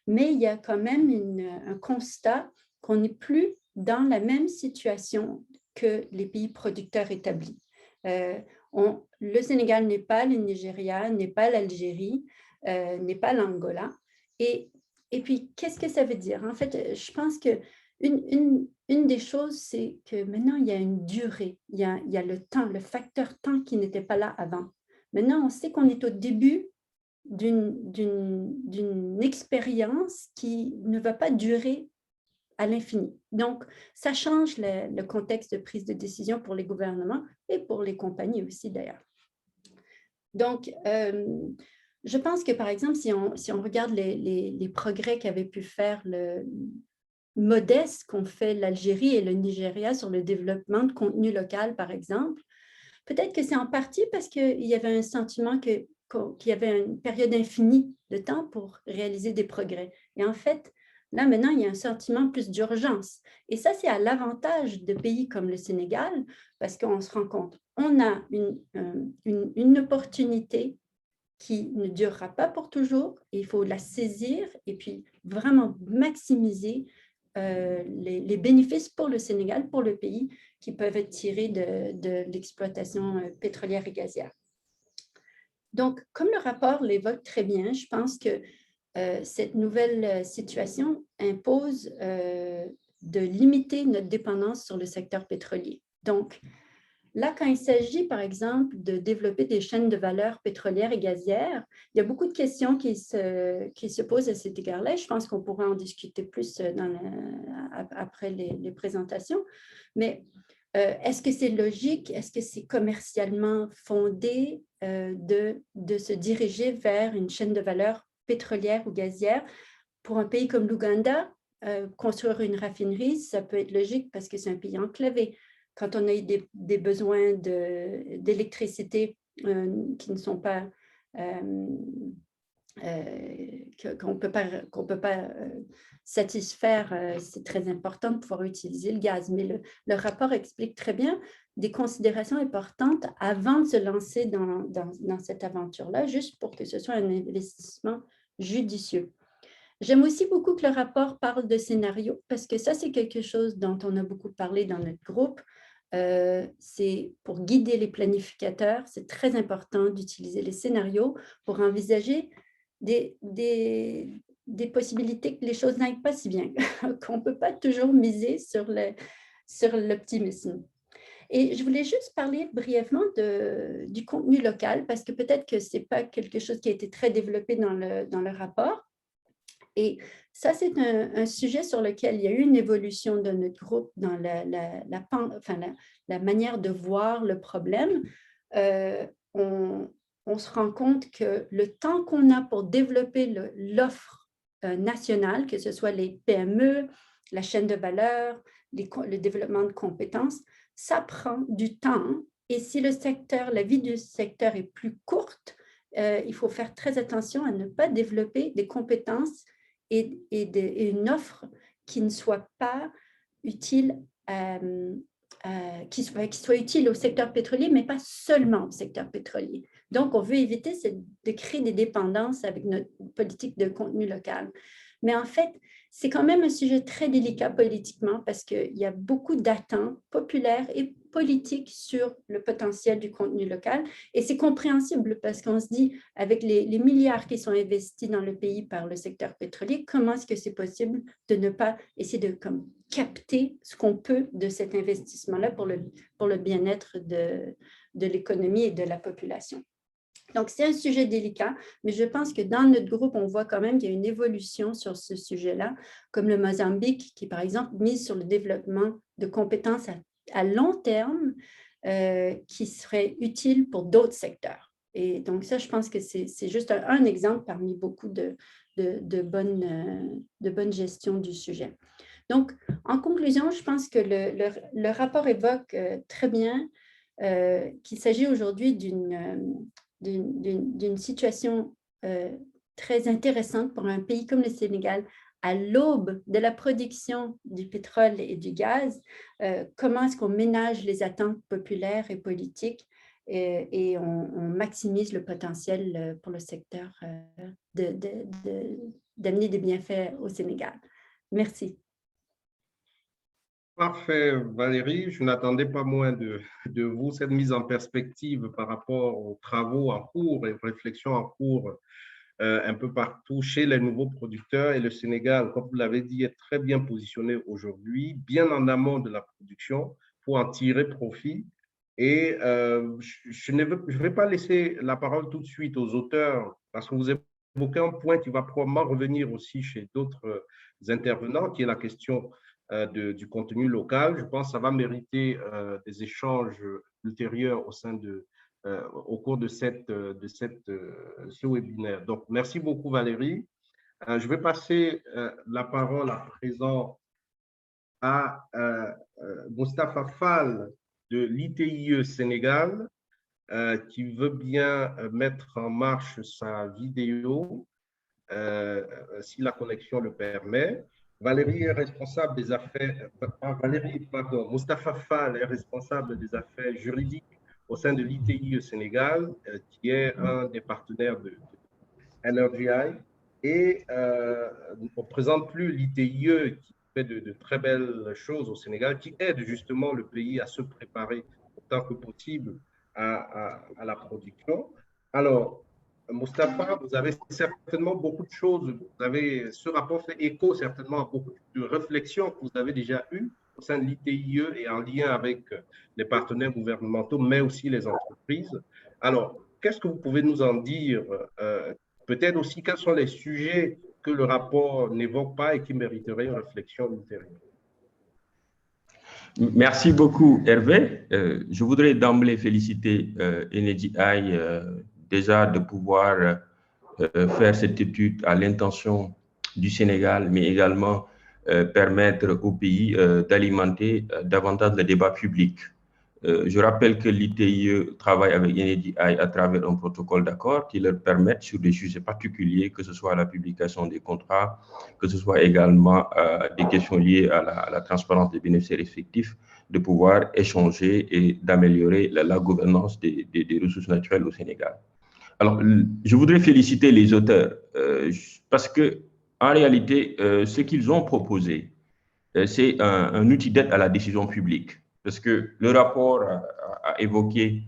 mais il y a quand même un constat qu'on n'est plus dans la même situation que les pays producteurs établis. Le Sénégal n'est pas le Nigeria, n'est pas l'Algérie, n'est pas l'Angola. Et puis, qu'est-ce que ça veut dire? En fait, je pense que une des choses, c'est que maintenant, il y a une durée, il y a le temps, le facteur temps qui n'était pas là avant. Maintenant, on sait qu'on est au début d'une expérience qui ne va pas durer à l'infini. Donc, ça change le contexte de prise de décision pour les gouvernements et pour les compagnies aussi, d'ailleurs. Donc, je pense que, par exemple, si on regarde les progrès qu'avaient pu faire modeste qu'ont fait l'Algérie et le Nigeria sur le développement de contenu local, par exemple. Peut-être que c'est en partie parce qu'il y avait un sentiment qu'il y avait une période infinie de temps pour réaliser des progrès. Et en fait, là, maintenant, il y a un sentiment plus d'urgence. Et ça, c'est à l'avantage de pays comme le Sénégal, parce qu'on se rend compte, on a une opportunité qui ne durera pas pour toujours, et il faut la saisir et puis vraiment maximiser les bénéfices pour le Sénégal, pour le pays, qui peuvent être tirés de l'exploitation pétrolière et gazière. Donc, comme le rapport l'évoque très bien, je pense que cette nouvelle situation impose de limiter notre dépendance sur le secteur pétrolier. Donc, là, quand il s'agit, par exemple, de développer des chaînes de valeur pétrolières et gazières, il y a beaucoup de questions qui se posent à cet égard-là. Je pense qu'on pourra en discuter plus après les présentations. Mais est-ce que c'est logique? Est-ce que c'est commercialement fondé de se diriger vers une chaîne de valeur pétrolière ou gazière? Pour un pays comme l'Ouganda, construire une raffinerie, ça peut être logique parce que c'est un pays enclavé. Quand on a eu des besoins d'électricité qui ne sont pas, qu'on ne peut pas satisfaire, c'est très important de pouvoir utiliser le gaz. Mais le rapport explique très bien des considérations importantes avant de se lancer dans cette aventure-là, juste pour que ce soit un investissement judicieux. J'aime aussi beaucoup que le rapport parle de scénario, parce que ça, c'est quelque chose dont on a beaucoup parlé dans notre groupe. c'est pour guider les planificateurs, c'est très important d'utiliser les scénarios pour envisager des possibilités que les choses n'aillent pas si bien, qu'on ne peut pas toujours miser sur l'optimisme. Et je voulais juste parler brièvement du contenu local, parce que peut-être que ce n'est pas quelque chose qui a été très développé dans le rapport. Et ça, c'est un sujet sur lequel il y a eu une évolution de notre groupe dans la manière de voir le problème. On se rend compte que le temps qu'on a pour développer l'offre nationale, que ce soit les PME, la chaîne de valeur, le développement de compétences, ça prend du temps. Et si la vie du secteur est plus courte, il faut faire très attention à ne pas développer des compétences et une offre qui ne soit pas utile, qui soit utile au secteur pétrolier, mais pas seulement au secteur pétrolier. Donc, on veut éviter de créer des dépendances avec notre politique de contenu local. Mais en fait, c'est quand même un sujet très délicat politiquement parce qu'il y a beaucoup d'attentes populaires et politiques sur le potentiel du contenu local. Et c'est compréhensible parce qu'on se dit, avec les milliards qui sont investis dans le pays par le secteur pétrolier, comment est-ce que c'est possible de ne pas essayer de capter ce qu'on peut de cet investissement-là pour le bien-être de l'économie et de la population. Donc, c'est un sujet délicat, mais je pense que dans notre groupe, on voit quand même qu'il y a une évolution sur ce sujet-là, comme le Mozambique, qui, par exemple, mise sur le développement de compétences à long terme qui seraient utiles pour d'autres secteurs. Et donc, ça, je pense que c'est juste un exemple parmi beaucoup de bonne gestion du sujet. Donc, en conclusion, je pense que le rapport évoque très bien qu'il s'agit aujourd'hui d'une situation très intéressante pour un pays comme le Sénégal, à l'aube de la production du pétrole et du gaz, comment est-ce qu'on ménage les attentes populaires et politiques et on maximise le potentiel pour le secteur d'amener des bienfaits au Sénégal. Merci. Parfait, Valérie. Je n'attendais pas moins de vous cette mise en perspective par rapport aux travaux en cours et aux réflexions en cours un peu partout chez les nouveaux producteurs. Et le Sénégal, comme vous l'avez dit, est très bien positionné aujourd'hui, bien en amont de la production pour en tirer profit. Et je ne vais pas laisser la parole tout de suite aux auteurs parce que vous évoquez un point qui va probablement revenir aussi chez d'autres intervenants, qui est la question du contenu local. Je pense que ça va mériter des échanges ultérieurs au cours de ce webinaire. Donc, merci beaucoup, Valérie. Je vais passer la parole à présent à Moustapha Fall de l'ITIE Sénégal, qui veut bien mettre en marche sa vidéo, si la connexion le permet. Valérie est responsable des affaires, Moustapha Fall est responsable des affaires juridiques au sein de l'ITIE Sénégal, qui est un des partenaires de NRGI. Et on ne présente plus l'ITIE qui fait de très belles choses au Sénégal, qui aide justement le pays à se préparer autant que possible à la production. Alors, Moustapha, vous avez certainement beaucoup de choses. Ce rapport fait écho certainement à beaucoup de réflexions que vous avez déjà eues au sein de l'ITIE et en lien avec les partenaires gouvernementaux, mais aussi les entreprises. Alors, qu'est-ce que vous pouvez nous en dire? Peut-être aussi, quels sont les sujets que le rapport n'évoque pas et qui mériteraient une réflexion ultérieure? Merci beaucoup, Hervé. Je voudrais d'emblée féliciter NRGI déjà de pouvoir faire cette étude à l'intention du Sénégal, mais également permettre au pays d'alimenter davantage le débat public. Je rappelle que l'ITIE travaille avec NRGI à travers un protocole d'accord qui leur permet, sur des sujets particuliers, que ce soit la publication des contrats, que ce soit également des questions liées à la transparence des bénéficiaires effectifs, de pouvoir échanger et d'améliorer la gouvernance des ressources naturelles au Sénégal. Alors, je voudrais féliciter les auteurs parce que, en réalité, ce qu'ils ont proposé, c'est un outil d'aide à la décision publique. parce que le rapport a évoqué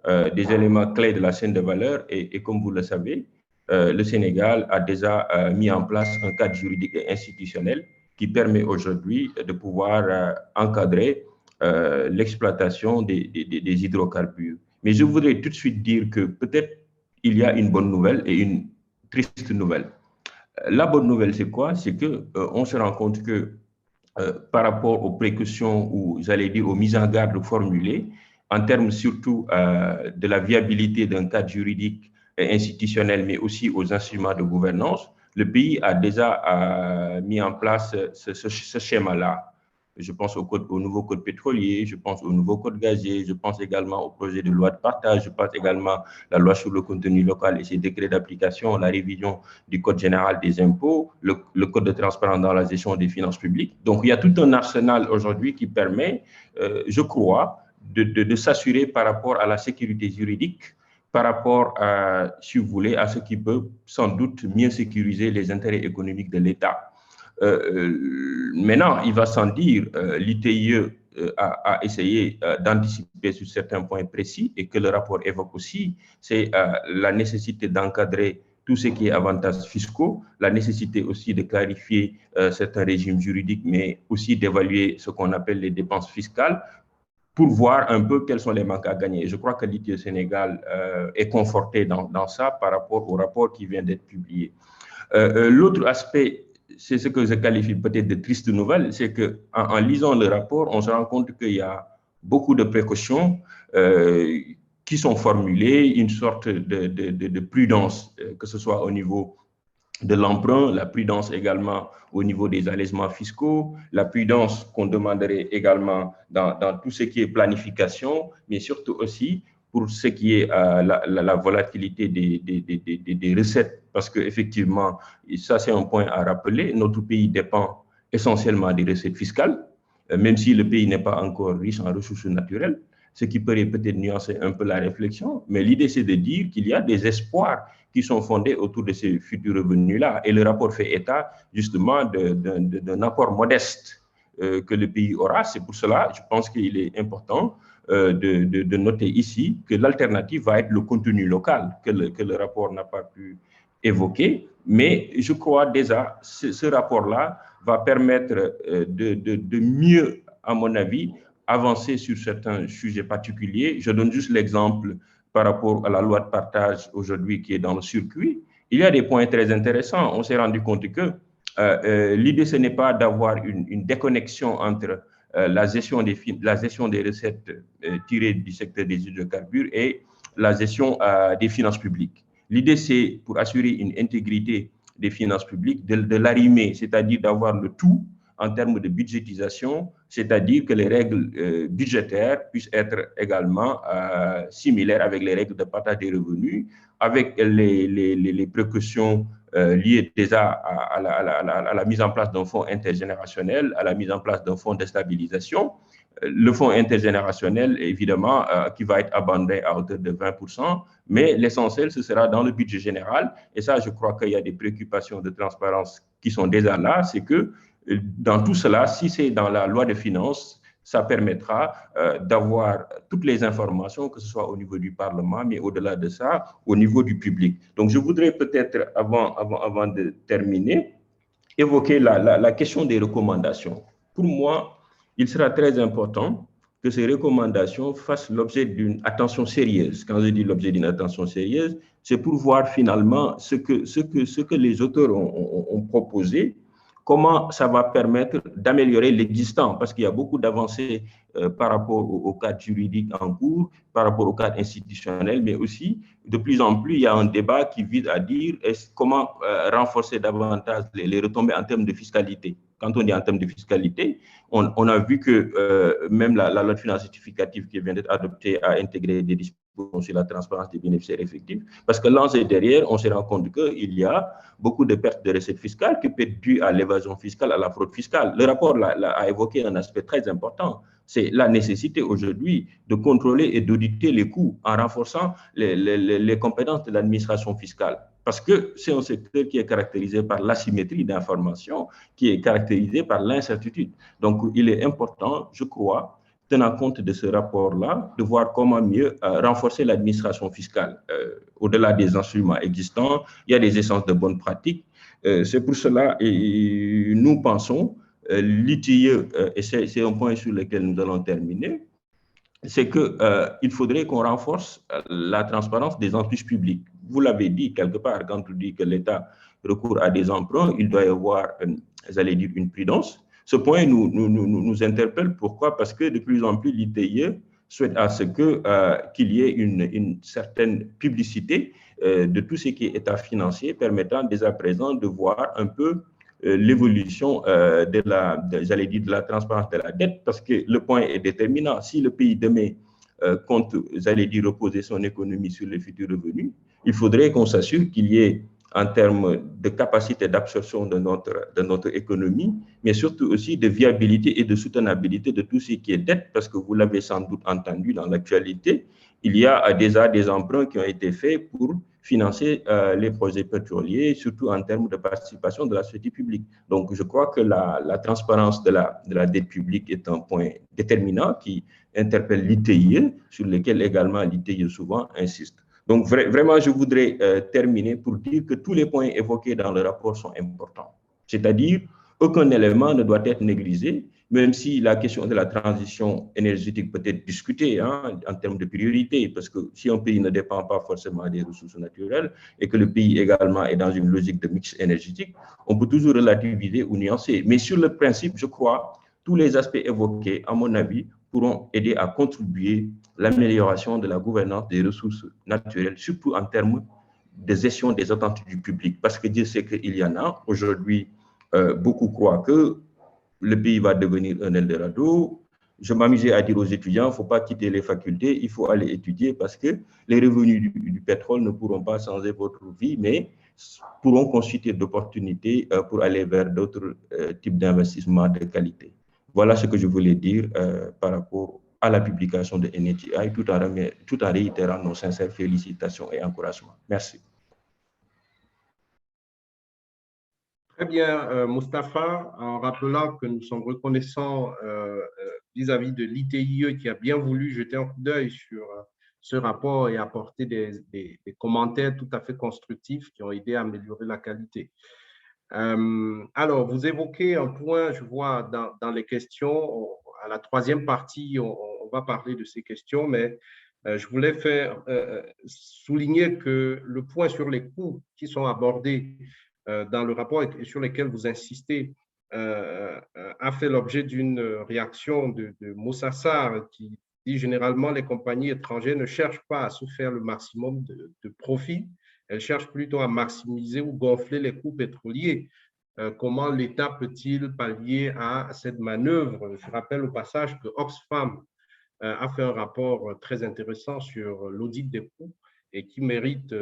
des éléments clés de la chaîne de valeur et comme vous le savez, le Sénégal a déjà mis en place un cadre juridique et institutionnel qui permet aujourd'hui de pouvoir encadrer l'exploitation des hydrocarbures. Mais je voudrais tout de suite dire que peut-être il y a une bonne nouvelle et une triste nouvelle. La bonne nouvelle, c'est quoi? C'est qu'on se rend compte que par rapport aux précautions ou, j'allais dire, aux mises en garde formulées, en termes surtout de la viabilité d'un cadre juridique et institutionnel, mais aussi aux instruments de gouvernance, le pays a déjà mis en place ce schéma-là. Je pense au nouveau code pétrolier, je pense au nouveau code gazier, je pense également au projet de loi de partage, je pense également à la loi sur le contenu local et ses décrets d'application, la révision du code général des impôts, le code de transparence dans la gestion des finances publiques. Donc, il y a tout un arsenal aujourd'hui qui permet, je crois, de s'assurer par rapport à la sécurité juridique, par rapport, si vous voulez, à ce qui peut sans doute mieux sécuriser les intérêts économiques de l'État. Maintenant, il va sans dire, l'ITIE a essayé d'anticiper sur certains points précis et que le rapport évoque aussi, c'est la nécessité d'encadrer tout ce qui est avantages fiscaux, la nécessité aussi de clarifier certains régimes juridiques, mais aussi d'évaluer ce qu'on appelle les dépenses fiscales pour voir un peu quels sont les manques à gagner. Je crois que l'ITIE Sénégal est conforté dans ça par rapport au rapport qui vient d'être publié. L'autre aspect, c'est ce que je qualifie peut-être de triste nouvelle, c'est qu'en lisant le rapport, on se rend compte qu'il y a beaucoup de précautions qui sont formulées, une sorte de prudence, que ce soit au niveau de l'emprunt, la prudence également au niveau des allègements fiscaux, la prudence qu'on demanderait également dans tout ce qui est planification, mais surtout aussi pour ce qui est la volatilité des recettes, parce qu'effectivement, ça c'est un point à rappeler, notre pays dépend essentiellement des recettes fiscales, même si le pays n'est pas encore riche en ressources naturelles, ce qui pourrait peut-être nuancer un peu la réflexion, mais l'idée c'est de dire qu'il y a des espoirs qui sont fondés autour de ces futurs revenus-là, et le rapport fait état justement d'un apport modeste que le pays aura. C'est pour cela, je pense qu'il est important de noter ici que l'alternative va être le contenu local, que le rapport n'a pas pu évoquer, mais je crois déjà ce rapport-là va permettre de mieux, à mon avis, avancer sur certains sujets particuliers. Je donne juste l'exemple par rapport à la loi de partage aujourd'hui qui est dans le circuit. Il y a des points très intéressants. On s'est rendu compte que l'idée, ce n'est pas d'avoir une déconnexion entre la gestion des recettes tirées du secteur des hydrocarbures et la gestion des finances publiques. L'idée, c'est pour assurer une intégrité des finances publiques, de l'arrimer, c'est-à-dire d'avoir le tout en termes de budgétisation, c'est-à-dire que les règles budgétaires puissent être également similaires avec les règles de partage des revenus, avec les précautions liées déjà à la mise en place d'un fonds intergénérationnel, à la mise en place d'un fonds de stabilisation. Le fonds intergénérationnel, évidemment, qui va être abondé à hauteur de 20%, mais l'essentiel, ce sera dans le budget général. Et ça, je crois qu'il y a des préoccupations de transparence qui sont déjà là, c'est que dans tout cela, si c'est dans la loi de finances, ça permettra d'avoir toutes les informations, que ce soit au niveau du Parlement, mais au-delà de ça, au niveau du public. Donc, je voudrais peut-être, avant de terminer, évoquer la question des recommandations. Pour moi, il sera très important que ces recommandations fassent l'objet d'une attention sérieuse. Quand je dis l'objet d'une attention sérieuse, c'est pour voir finalement ce que les auteurs ont proposé, comment ça va permettre d'améliorer l'existant, parce qu'il y a beaucoup d'avancées par rapport au cadre juridique en cours, par rapport au cadre institutionnel, mais aussi, de plus en plus, il y a un débat qui vise à dire comment renforcer davantage les retombées en termes de fiscalité. Quand on dit en termes de fiscalité, on a vu que même la loi de finances rectificative qui vient d'être adoptée a intégré des dispositions sur la transparence des bénéficiaires effectifs, parce que l'enjeu derrière, on se rend compte qu'il y a beaucoup de pertes de recettes fiscales qui peuvent être dues à l'évasion fiscale, à la fraude fiscale. Le rapport a évoqué un aspect très important, c'est la nécessité aujourd'hui de contrôler et d'auditer les coûts en renforçant les compétences de l'administration fiscale. Parce que c'est un secteur qui est caractérisé par l'asymétrie d'information, qui est caractérisé par l'incertitude. Donc, il est important, je crois, tenant compte de ce rapport-là, de voir comment mieux renforcer l'administration fiscale. Au-delà des instruments existants, il y a des essences de bonnes pratiques. C'est pour cela, et nous pensons, l'ITIE, et c'est un point sur lequel nous allons terminer, c'est qu'il faudrait qu'on renforce la transparence des entreprises publiques. Vous l'avez dit quelque part, quand on dit que l'État recourt à des emprunts, il doit y avoir, j'allais dire, une prudence. Ce point nous interpelle. Pourquoi? Parce que de plus en plus, l'ITIE souhaite à ce qu'il y ait une certaine publicité de tout ce qui est état financier, permettant dès à présent de voir un peu l'évolution de la transparence de la dette, parce que le point est déterminant. Si le pays demain compte, j'allais dire, reposer son économie sur les futurs revenus, il faudrait qu'on s'assure qu'il y ait, en termes de capacité d'absorption de notre économie, mais surtout aussi de viabilité et de soutenabilité de tout ce qui est dette, parce que vous l'avez sans doute entendu dans l'actualité, il y a déjà des emprunts qui ont été faits pour financer les projets pétroliers, surtout en termes de participation de la société publique. Donc, je crois que la transparence de la dette publique est un point déterminant qui interpelle l'ITIE, sur lequel également l'ITIE souvent insiste. Donc, vraiment, je voudrais terminer pour dire que tous les points évoqués dans le rapport sont importants. C'est-à-dire, aucun élément ne doit être négligé, même si la question de la transition énergétique peut être discutée en termes de priorité, parce que si un pays ne dépend pas forcément des ressources naturelles et que le pays également est dans une logique de mix énergétique, on peut toujours relativiser ou nuancer. Mais sur le principe, je crois, tous les aspects évoqués, à mon avis, pourront aider à contribuer à l'amélioration de la gouvernance des ressources naturelles, surtout en termes de gestion des attentes du public. Parce que Dieu sait qu'il y en a. Aujourd'hui, beaucoup croient que le pays va devenir un Eldorado. Je m'amusais à dire aux étudiants, il ne faut pas quitter les facultés, il faut aller étudier parce que les revenus du pétrole ne pourront pas changer votre vie, mais pourront constituer d'opportunités pour aller vers d'autres types d'investissements de qualité. Voilà ce que je voulais dire par rapport à la publication de NTI, tout en réitérant nos sincères félicitations et encouragements. Merci. Très bien, Mustapha, en rappelant que nous sommes reconnaissants vis-à-vis de l'ITIE qui a bien voulu jeter un coup d'œil sur ce rapport et apporter des commentaires tout à fait constructifs qui ont aidé à améliorer la qualité. Alors, vous évoquez un point, je vois dans les questions, à la troisième partie, on va parler de ces questions, mais je voulais souligner que le point sur les coûts qui sont abordés dans le rapport et sur lesquels vous insistez a fait l'objet d'une réaction de Moussa Sarr qui dit généralement les compagnies étrangères ne cherchent pas à se faire le maximum de profit, elles cherchent plutôt à maximiser ou gonfler les coûts pétroliers. Comment l'État peut-il pallier à cette manœuvre? Je rappelle au passage que Oxfam a fait un rapport très intéressant sur l'audit des coûts et qui mérite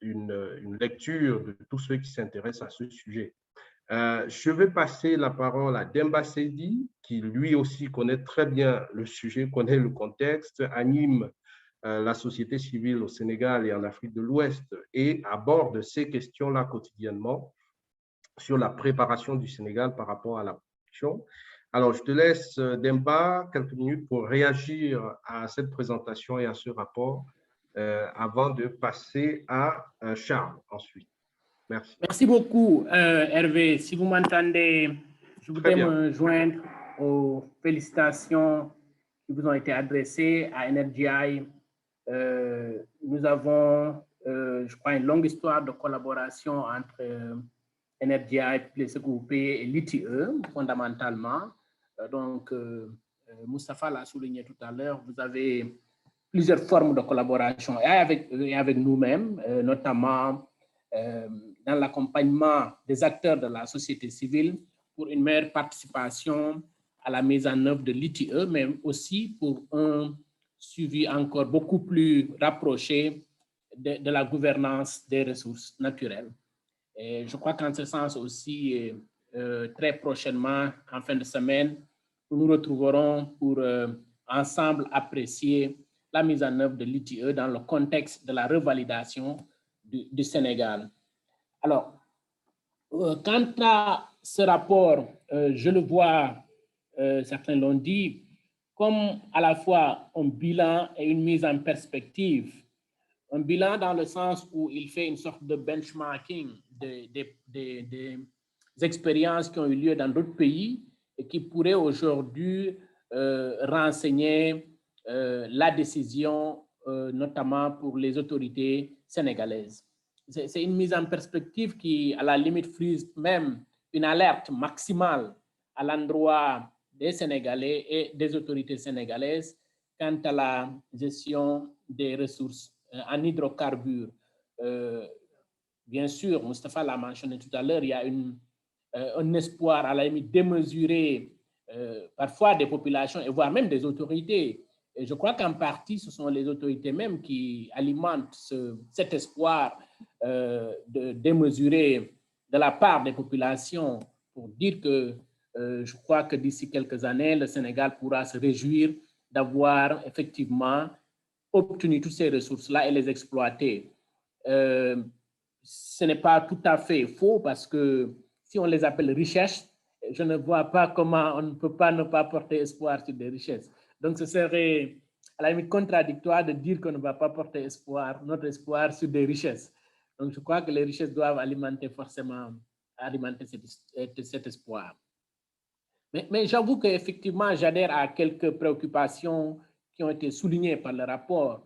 une lecture de tous ceux qui s'intéressent à ce sujet. Je vais passer la parole à Demba Seydi, qui lui aussi connaît très bien le sujet, connaît le contexte, anime la société civile au Sénégal et en Afrique de l'Ouest et aborde ces questions-là quotidiennement sur la préparation du Sénégal par rapport à la production. Alors, je te laisse, Demba, quelques minutes pour réagir à cette présentation et à ce rapport avant de passer à Charles ensuite. Merci. Merci beaucoup, Hervé. Si vous m'entendez, je voudrais me joindre aux félicitations qui vous ont été adressées à NRGI. Nous avons, je crois, une longue histoire de collaboration entre NRGI, PLSGOP et l'ITIE, fondamentalement. Donc, Mustapha l'a souligné tout à l'heure, vous avez plusieurs formes de collaboration et avec nous-mêmes, notamment dans l'accompagnement des acteurs de la société civile pour une meilleure participation à la mise en œuvre de l'ITIE, mais aussi pour un suivi encore beaucoup plus rapproché de la gouvernance des ressources naturelles. Et je crois qu'en ce sens aussi, très prochainement, en fin de semaine, nous nous retrouverons pour ensemble apprécier la mise en œuvre de l'ITIE dans le contexte de la revalidation du Sénégal. Alors, quant à ce rapport, je le vois, certains l'ont dit, comme à la fois un bilan et une mise en perspective. Un bilan dans le sens où il fait une sorte de benchmarking des expériences qui ont eu lieu dans d'autres pays et qui pourraient aujourd'hui renseigner la décision, notamment pour les autorités sénégalaises. C'est une mise en perspective qui, à la limite, frise même une alerte maximale à l'endroit des Sénégalais et des autorités sénégalaises quant à la gestion des ressources en hydrocarbures. Bien sûr, Moustapha l'a mentionné tout à l'heure, il y a un espoir à la limite démesuré parfois des populations et voire même des autorités. Et je crois qu'en partie, ce sont les autorités même qui alimentent cet espoir démesuré de la part des populations pour dire que je crois que d'ici quelques années, le Sénégal pourra se réjouir d'avoir effectivement obtenu toutes ces ressources-là et les exploiter. Ce n'est pas tout à fait faux parce que si on les appelle richesses, je ne vois pas comment on ne peut pas ne pas porter espoir sur des richesses. Donc, ce serait à la limite contradictoire de dire qu'on ne va pas porter espoir, notre espoir sur des richesses. Donc, je crois que les richesses doivent forcément alimenter cet espoir. Mais j'avoue qu'effectivement, j'adhère à quelques préoccupations qui ont été soulignées par le rapport,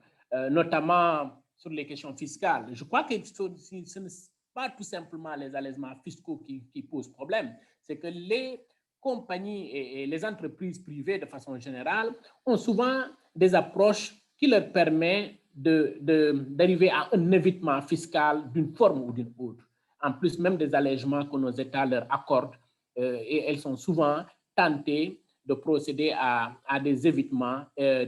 notamment sur les questions fiscales. Je crois que ce n'est pas tout simplement les allègements fiscaux qui posent problème, c'est que les compagnies et les entreprises privées de façon générale ont souvent des approches qui leur permettent d'arriver à un évitement fiscal d'une forme ou d'une autre, en plus même des allègements que nos États leur accordent, et elles sont souvent tentées de procéder à des évitements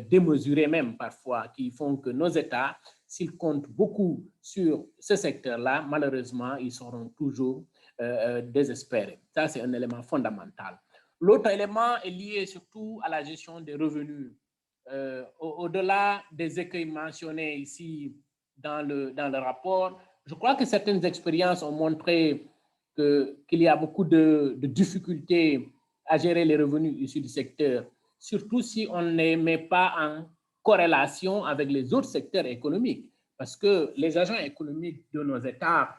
démesurés même parfois, qui font que nos États, s'ils comptent beaucoup sur ce secteur-là, malheureusement, ils seront toujours désespérés. Ça, c'est un élément fondamental. L'autre élément est lié surtout à la gestion des revenus. Au-delà des écueils mentionnés ici dans le rapport, je crois que certaines expériences ont montré qu'il y a beaucoup de difficultés à gérer les revenus issus du secteur, surtout si on ne les met pas en corrélation avec les autres secteurs économiques, parce que les agents économiques de nos États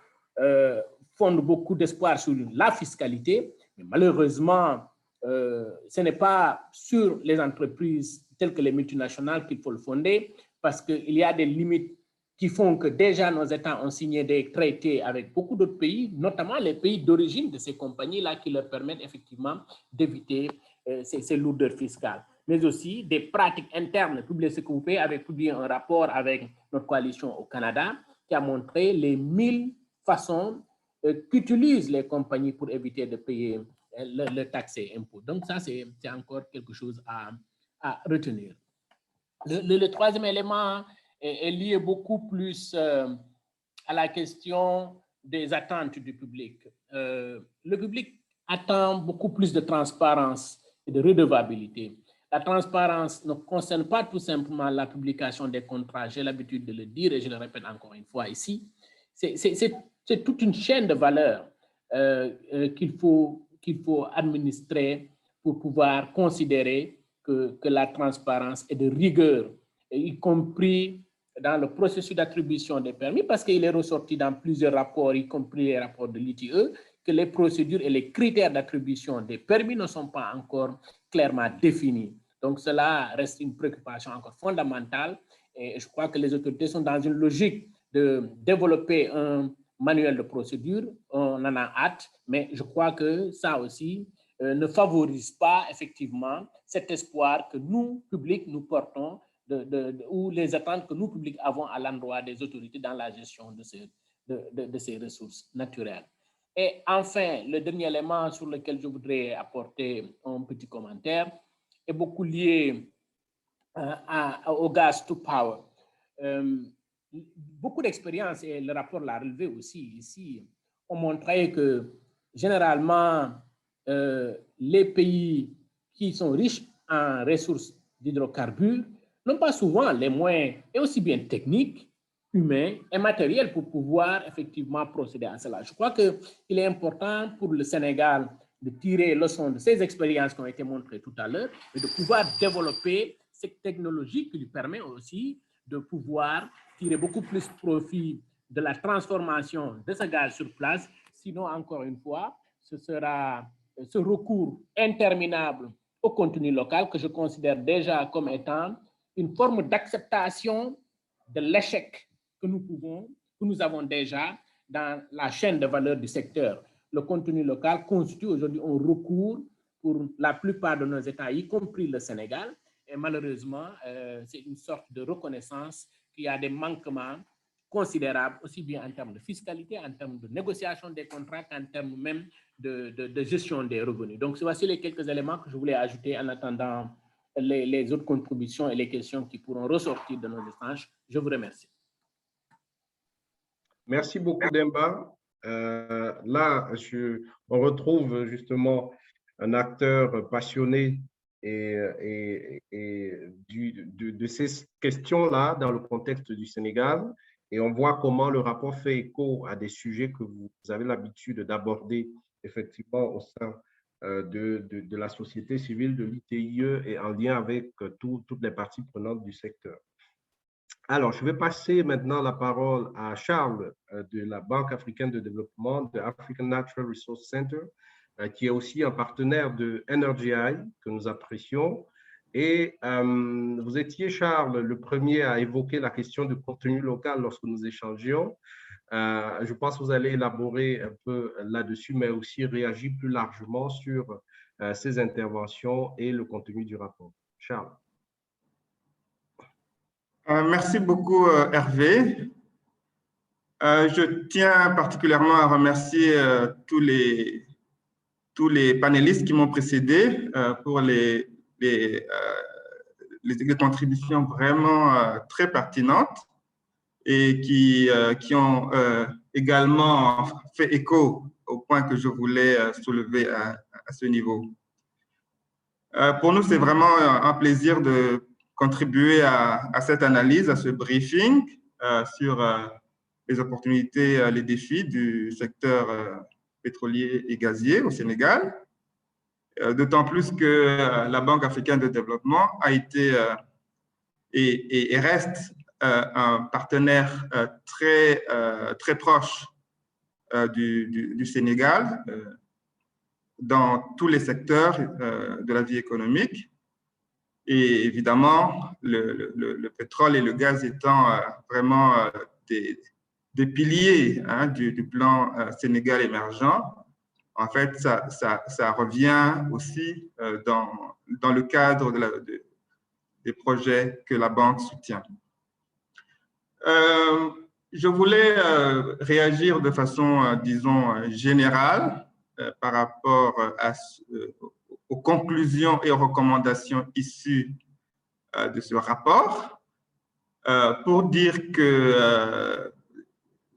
fondent beaucoup d'espoir sur la fiscalité, mais malheureusement, ce n'est pas sur les entreprises telles que les multinationales qu'il faut le fonder, parce qu'il y a des limites qui font que déjà nos États ont signé des traités avec beaucoup d'autres pays, notamment les pays d'origine de ces compagnies-là, qui leur permettent effectivement d'éviter ces lourdeurs fiscales. Mais aussi des pratiques internes. WCQP avait publié un rapport avec notre coalition au Canada qui a montré les 1000 façons qu'utilisent les compagnies pour éviter de payer le taxes et impôts. Donc ça, c'est encore quelque chose à retenir. Le troisième élément est lié beaucoup plus à la question des attentes du public. Le public attend beaucoup plus de transparence et de redevabilité. La transparence ne concerne pas tout simplement la publication des contrats, j'ai l'habitude de le dire et je le répète encore une fois ici. C'est toute une chaîne de valeurs qu'il faut administrer pour pouvoir considérer que la transparence est de rigueur, y compris dans le processus d'attribution des permis, parce qu'il est ressorti dans plusieurs rapports, y compris les rapports de l'ITE, que les procédures et les critères d'attribution des permis ne sont pas encore clairement définis. Donc, cela reste une préoccupation encore fondamentale et je crois que les autorités sont dans une logique de développer un manuel de procédure. On en a hâte, mais je crois que ça aussi ne favorise pas effectivement cet espoir que nous, publics, nous portons ou les attentes que nous, publics, avons à l'endroit des autorités dans la gestion de ces ressources naturelles. Et enfin, le dernier élément sur lequel je voudrais apporter un petit commentaire est beaucoup lié au gas to power. Beaucoup d'expériences, et le rapport l'a relevé aussi ici, ont montré que généralement, les pays qui sont riches en ressources d'hydrocarbures n'ont pas souvent les moyens, et aussi bien techniques, humains et matériels pour pouvoir effectivement procéder à cela. Je crois qu'il est important pour le Sénégal de tirer leçon de ces expériences qui ont été montrées tout à l'heure et de pouvoir développer cette technologie qui lui permet aussi de pouvoir tirer beaucoup plus profit de la transformation de ce gaz sur place. Sinon, encore une fois, ce sera ce recours interminable au contenu local que je considère déjà comme étant une forme d'acceptation de l'échec que nous avons déjà dans la chaîne de valeur du secteur. Le contenu local constitue aujourd'hui un recours pour la plupart de nos États, y compris le Sénégal. Et malheureusement, c'est une sorte de reconnaissance qu'il y a des manquements considérables, aussi bien en termes de fiscalité, en termes de négociation des contrats, qu'en termes même de gestion des revenus. Donc, voici les quelques éléments que je voulais ajouter en attendant les autres contributions et les questions qui pourront ressortir de nos échanges. Je vous remercie. Merci beaucoup, Demba. Là, on retrouve justement un acteur passionné de ces questions-là dans le contexte du Sénégal. Et on voit comment le rapport fait écho à des sujets que vous avez l'habitude d'aborder effectivement au sein de la société civile, de l'ITIE et en lien avec toutes les parties prenantes du secteur. Alors, je vais passer maintenant la parole à Charles de la Banque africaine de développement, de African Natural Resource Center, qui est aussi un partenaire de NRGI que nous apprécions. Et vous étiez, Charles, le premier à évoquer la question du contenu local lorsque nous échangions. Je pense que vous allez élaborer un peu là-dessus, mais aussi réagir plus largement sur ces interventions et le contenu du rapport. Charles. Merci beaucoup, Hervé. Je tiens particulièrement à remercier tous les panélistes qui m'ont précédé pour les contributions vraiment très pertinentes et qui ont également fait écho au point que je voulais soulever à ce niveau. Pour nous, c'est vraiment un plaisir de contribuer à cette analyse, à ce briefing sur les opportunités, les défis du secteur pétrolier et gazier au Sénégal. D'autant plus que la Banque africaine de développement a été et reste un partenaire très proche du Sénégal dans tous les secteurs de la vie économique. Et évidemment, le pétrole et le gaz étant vraiment des piliers du plan Sénégal émergent, en fait, ça revient aussi dans le cadre des projets que la banque soutient. Je voulais réagir de façon, disons, générale par rapport aux conclusions et aux recommandations issues de ce rapport, pour dire que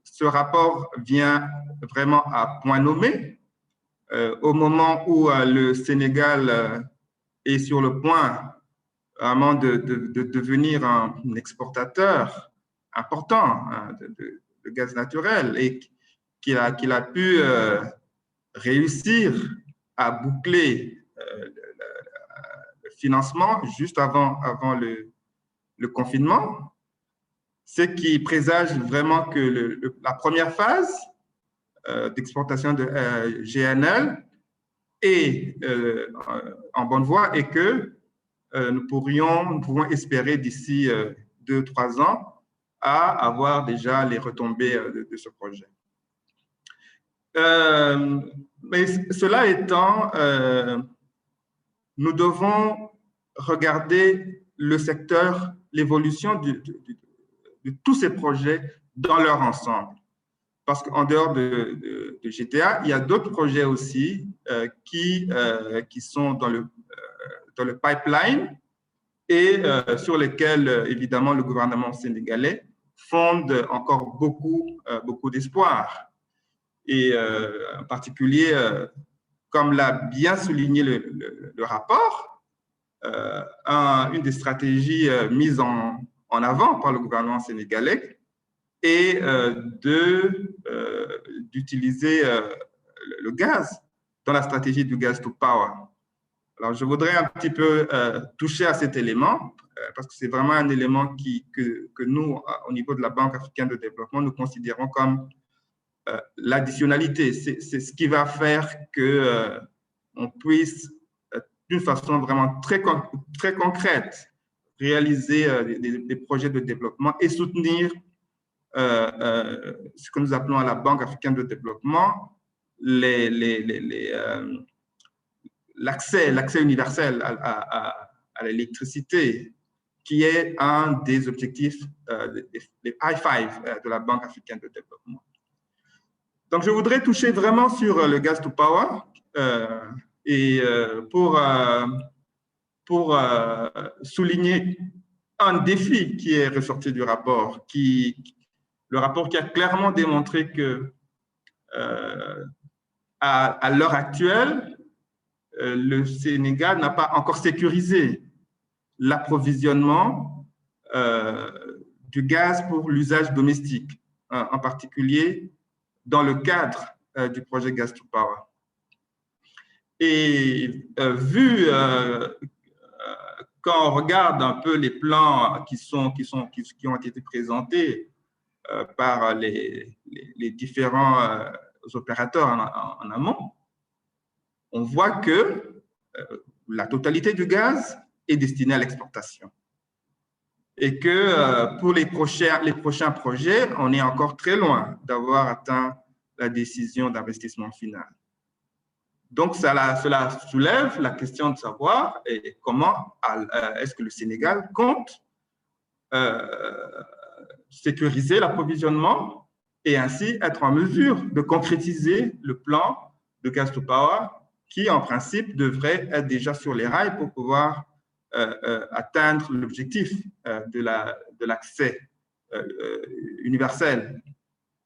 ce rapport vient vraiment à point nommé au moment où le Sénégal est sur le point vraiment de devenir un exportateur important de gaz naturel et qu'il a pu réussir à boucler le financement juste avant le confinement, ce qui présage vraiment que la première phase d'exportation de GNL est en bonne voie et que nous pouvons espérer d'ici 2-3 ans à avoir déjà les retombées de ce projet. Mais cela étant, nous devons regarder le secteur, l'évolution de tous ces projets dans leur ensemble. Parce qu'en dehors de GTA, il y a d'autres projets aussi qui sont dans le pipeline et sur lesquels, évidemment, le gouvernement sénégalais fonde encore beaucoup d'espoir. Et en particulier, comme l'a bien souligné le rapport, une des stratégies mises en avant par le gouvernement sénégalais est d'utiliser le gaz dans la stratégie du gas to power. Alors, je voudrais un petit peu toucher à cet élément, parce que c'est vraiment un élément que nous, au niveau de la Banque africaine de développement, nous considérons comme l'additionnalité. C'est ce qui va faire qu'on puisse, d'une façon vraiment très concrète, réaliser des projets de développement et soutenir ce que nous appelons à la Banque africaine de développement l'accès universel à l'électricité, qui est un des objectifs, les high five de la Banque africaine de développement. Donc, je voudrais toucher vraiment sur le gas to power et pour souligner un défi qui est ressorti du rapport, le rapport qui a clairement démontré que à l'heure actuelle, le Sénégal n'a pas encore sécurisé l'approvisionnement du gaz pour l'usage domestique, en particulier dans le cadre du projet Gas to Power. Et quand on regarde un peu les plans qui ont été présentés par les différents opérateurs en amont, on voit que la totalité du gaz est destinée à l'exportation. Et que pour les prochains projets, on est encore très loin d'avoir atteint la décision d'investissement final. Donc, cela soulève la question de savoir comment est-ce que le Sénégal compte sécuriser l'approvisionnement et ainsi être en mesure de concrétiser le plan de Gas to Power qui, en principe, devrait être déjà sur les rails pour pouvoir atteindre l'objectif de l'accès universel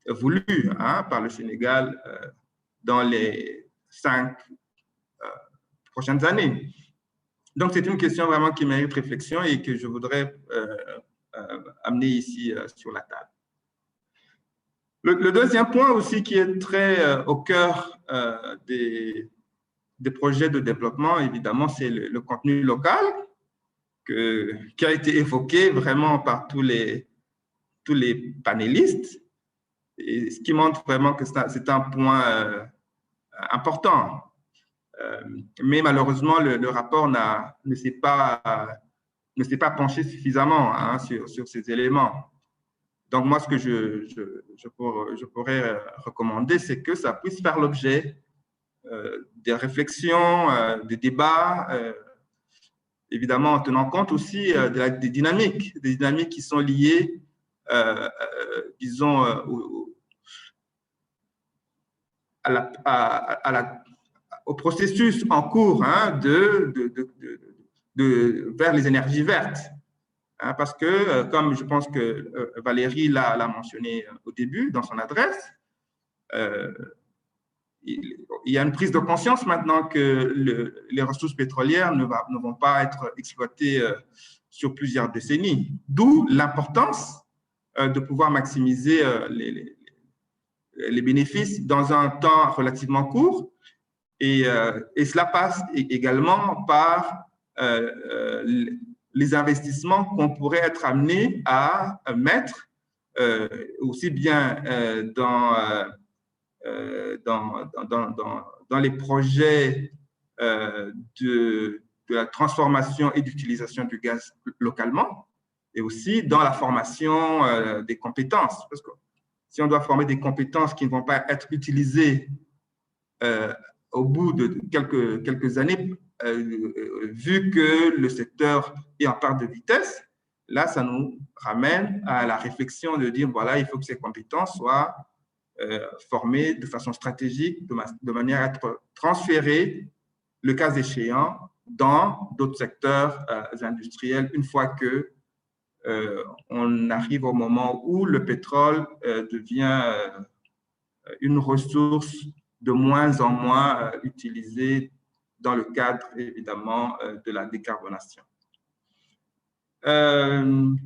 voulu par le Sénégal dans les 5 prochaines années. Donc, c'est une question vraiment qui mérite réflexion et que je voudrais amener ici sur la table. Le deuxième point aussi qui est très au cœur des projets de développement, évidemment, c'est le contenu local qui a été évoqué vraiment par tous les panélistes, et ce qui montre vraiment que c'est un point important. Mais malheureusement, le rapport ne s'est pas penché suffisamment sur ces éléments. Donc, moi, ce que je pourrais recommander, c'est que ça puisse faire l'objet des réflexions, des débats, évidemment en tenant compte aussi des dynamiques qui sont liées, disons, au processus en cours vers les énergies vertes. Parce que, comme je pense que Valérie l'a mentionné au début dans son adresse, il y a une prise de conscience maintenant que les ressources pétrolières ne vont pas être exploitées sur plusieurs décennies, d'où l'importance de pouvoir maximiser les bénéfices dans un temps relativement court. Et cela passe également par les investissements qu'on pourrait être amené à mettre aussi bien dans les projets de la transformation et d'utilisation du gaz localement, et aussi dans la formation des compétences. Parce que si on doit former des compétences qui ne vont pas être utilisées au bout de quelques années, vu que le secteur est en perte de vitesse, là, ça nous ramène à la réflexion de dire, voilà, il faut que ces compétences soient formées de façon stratégique, de manière à être transférées, le cas échéant, dans d'autres secteurs industriels, une fois que on arrive au moment où le pétrole devient une ressource de moins en moins utilisée dans le cadre, évidemment, de la décarbonation. Un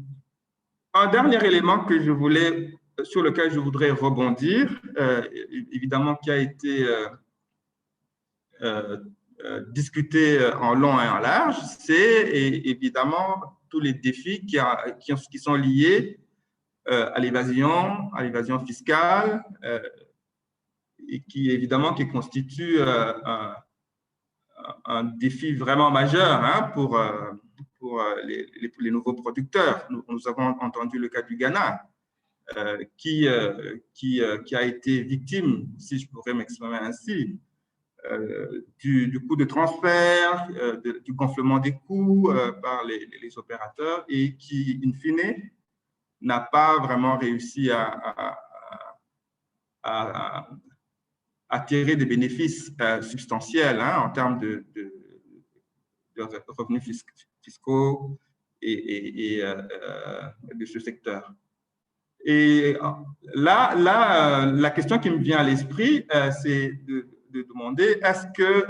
dernier élément sur lequel je voudrais rebondir, évidemment, qui a été discuté en long et en large, c'est évidemment tous les défis qui sont liés à l'évasion fiscale, et qui constitue un défi vraiment majeur, hein, pour les nouveaux producteurs. Nous avons entendu le cas du Ghana, qui a été victime, si je pourrais m'exprimer ainsi, du coût de transfert, du gonflement des coûts par les opérateurs, et qui, in fine, n'a pas vraiment réussi à tirer des bénéfices substantiels, hein, en termes de revenus fiscaux et de ce secteur. Et là, la question qui me vient à l'esprit, c'est de demander, est-ce que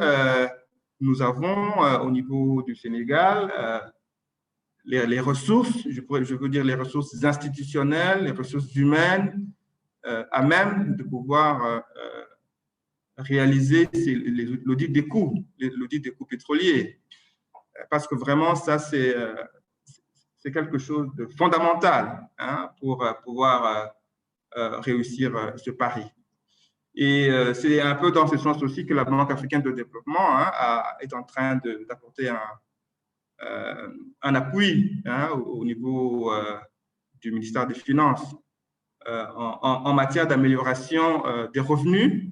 nous avons au niveau du Sénégal les ressources, je veux dire les ressources institutionnelles, les ressources humaines, à même de pouvoir réaliser l'audit des coûts pétroliers. Parce que vraiment, ça, c'est quelque chose de fondamental, hein, pour pouvoir réussir ce pari. Et c'est un peu dans ce sens aussi que la Banque africaine de développement, hein, est en train d'apporter un appui, hein, au niveau du ministère des Finances en matière d'amélioration des revenus,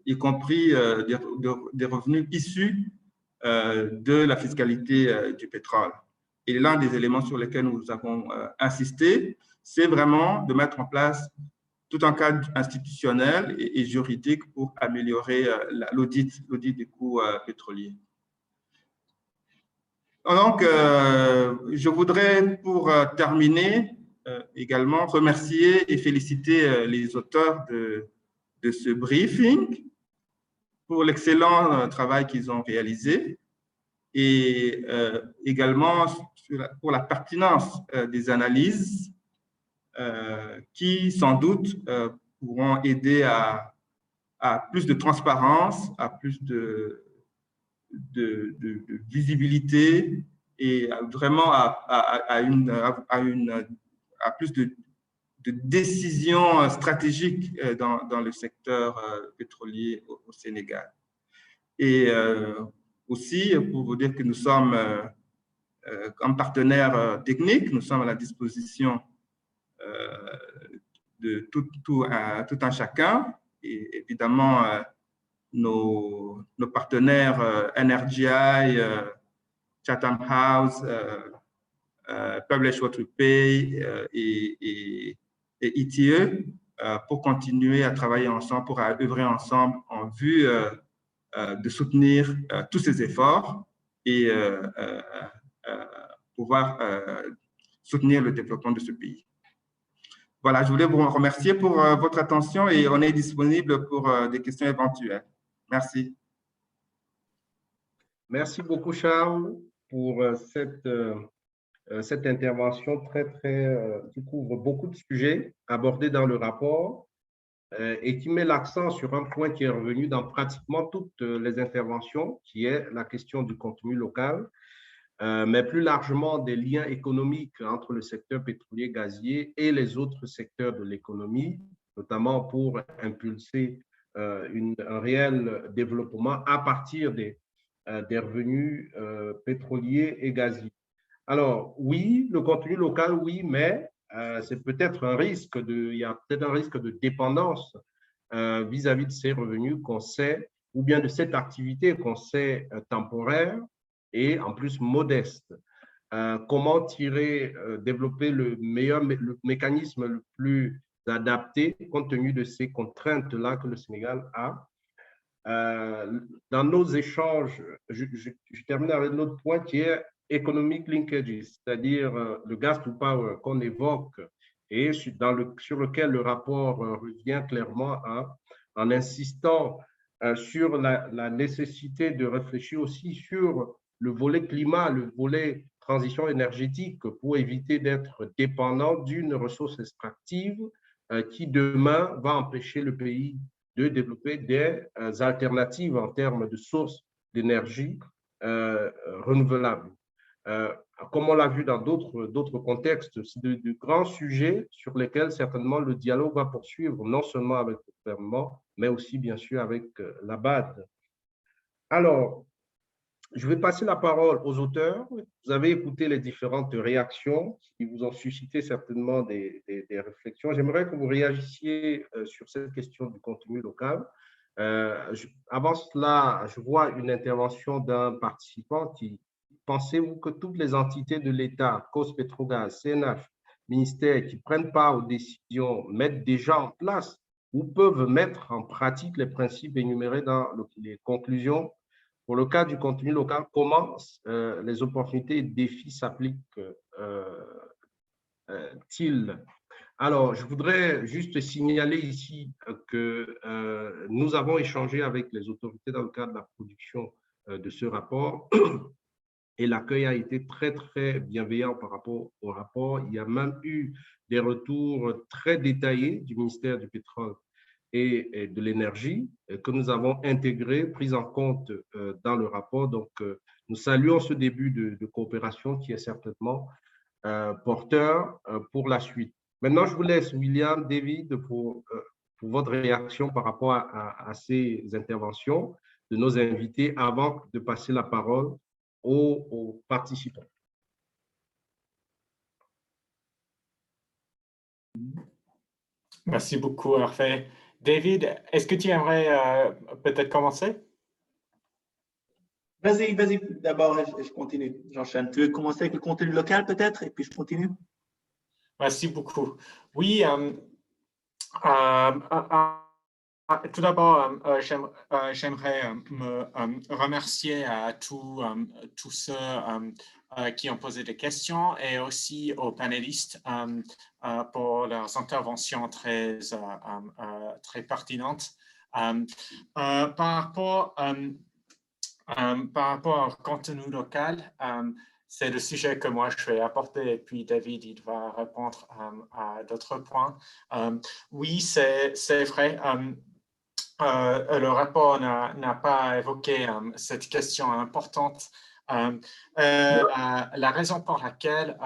y compris des revenus issus de la fiscalité du pétrole. Et l'un des éléments sur lesquels nous avons insisté, c'est vraiment de mettre en place tout un cadre institutionnel et juridique pour améliorer l'audit des coûts pétroliers. Donc, je voudrais, pour terminer, également remercier et féliciter les auteurs de ce briefing pour l'excellent travail qu'ils ont réalisé, et également pour la pertinence des analyses qui, sans doute, pourront aider à plus de transparence, à plus de visibilité, et vraiment à plus de décisions stratégiques dans le secteur pétrolier au Sénégal. Et aussi, pour vous dire que nous sommes, comme partenaires techniques, nous sommes à la disposition de tout un chacun, et évidemment, nos partenaires NRGI, Chatham House, Publish What We Pay et ITE, pour continuer à travailler ensemble, pour œuvrer ensemble en vue de soutenir tous ces efforts et pouvoir soutenir le développement de ce pays. Voilà, je voulais vous remercier pour votre attention, et on est disponible pour des questions éventuelles. Merci. Merci beaucoup, Charles, pour cette intervention qui couvre beaucoup de sujets abordés dans le rapport et qui met l'accent sur un point qui est revenu dans pratiquement toutes les interventions, qui est la question du contenu local, mais plus largement des liens économiques entre le secteur pétrolier gazier et les autres secteurs de l'économie, notamment pour impulser un réel développement à partir des revenus pétroliers et gaziers. Alors, oui, le contenu local, oui, mais c'est peut-être il y a peut-être un risque de dépendance vis-à-vis de ces revenus qu'on sait, ou bien de cette activité qu'on sait temporaire et en plus modeste. Comment développer le mécanisme le plus adapté compte tenu de ces contraintes-là que le Sénégal a. Dans nos échanges, je termine avec l'autre point qui est economic linkages, c'est-à-dire le gas to power qu'on évoque et sur lequel le rapport revient clairement en insistant sur la nécessité de réfléchir aussi sur le volet climat, le volet transition énergétique, pour éviter d'être dépendant d'une ressource extractive qui demain va empêcher le pays de développer des alternatives en termes de sources d'énergie renouvelables. Comme on l'a vu dans d'autres contextes, c'est de grands sujets sur lesquels certainement le dialogue va poursuivre, non seulement avec le gouvernement, mais aussi bien sûr avec la BAD. Alors, je vais passer la parole aux auteurs. Vous avez écouté les différentes réactions qui vous ont suscité certainement des réflexions. J'aimerais que vous réagissiez sur cette question du contenu local. Avant cela, je vois une intervention d'un participant qui pensez-vous que toutes les entités de l'État, COS-Petrogaz, CNH, ministères qui prennent part aux décisions mettent déjà en place ou peuvent mettre en pratique les principes énumérés dans les conclusions? Pour le cas du contenu local, comment les opportunités et défis s'appliquent-ils? Alors, je voudrais juste signaler ici que nous avons échangé avec les autorités dans le cadre de la production de ce rapport et l'accueil a été très, très bienveillant par rapport au rapport. Il y a même eu des retours très détaillés du ministère du Pétrole et de l'énergie que nous avons intégré, pris en compte dans le rapport. Donc, nous saluons ce début de coopération qui est certainement porteur pour la suite. Maintenant, je vous laisse, William, David, pour votre réaction par rapport à ces interventions de nos invités avant de passer la parole aux participants. Merci beaucoup, Hervé. David, est-ce que tu aimerais peut-être commencer? Vas-y, d'abord, je continue, j'enchaîne. Tu veux commencer avec le contenu local peut-être, et puis je continue? Merci beaucoup. Oui, tout d'abord, j'aimerais me remercier à tous ceux qui ont posé des questions et aussi aux panélistes pour leurs interventions très pertinentes. Par rapport au contenu local, c'est le sujet que moi je vais apporter et puis David il va répondre à d'autres points. Oui, c'est vrai. Le rapport n'a pas évoqué cette question importante. La raison pour laquelle,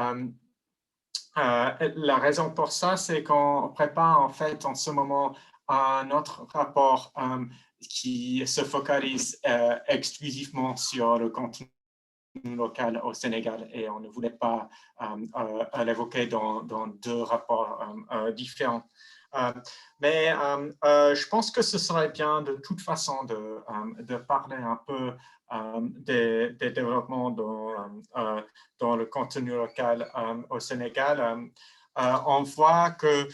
la raison pour ça, c'est qu'on prépare en fait en ce moment un autre rapport qui se focalise exclusivement sur le contenu local au Sénégal et on ne voulait pas l'évoquer dans deux rapports différents. Mais je pense que ce serait bien de toute façon de parler un peu des développements dans le contenu local au Sénégal. On voit que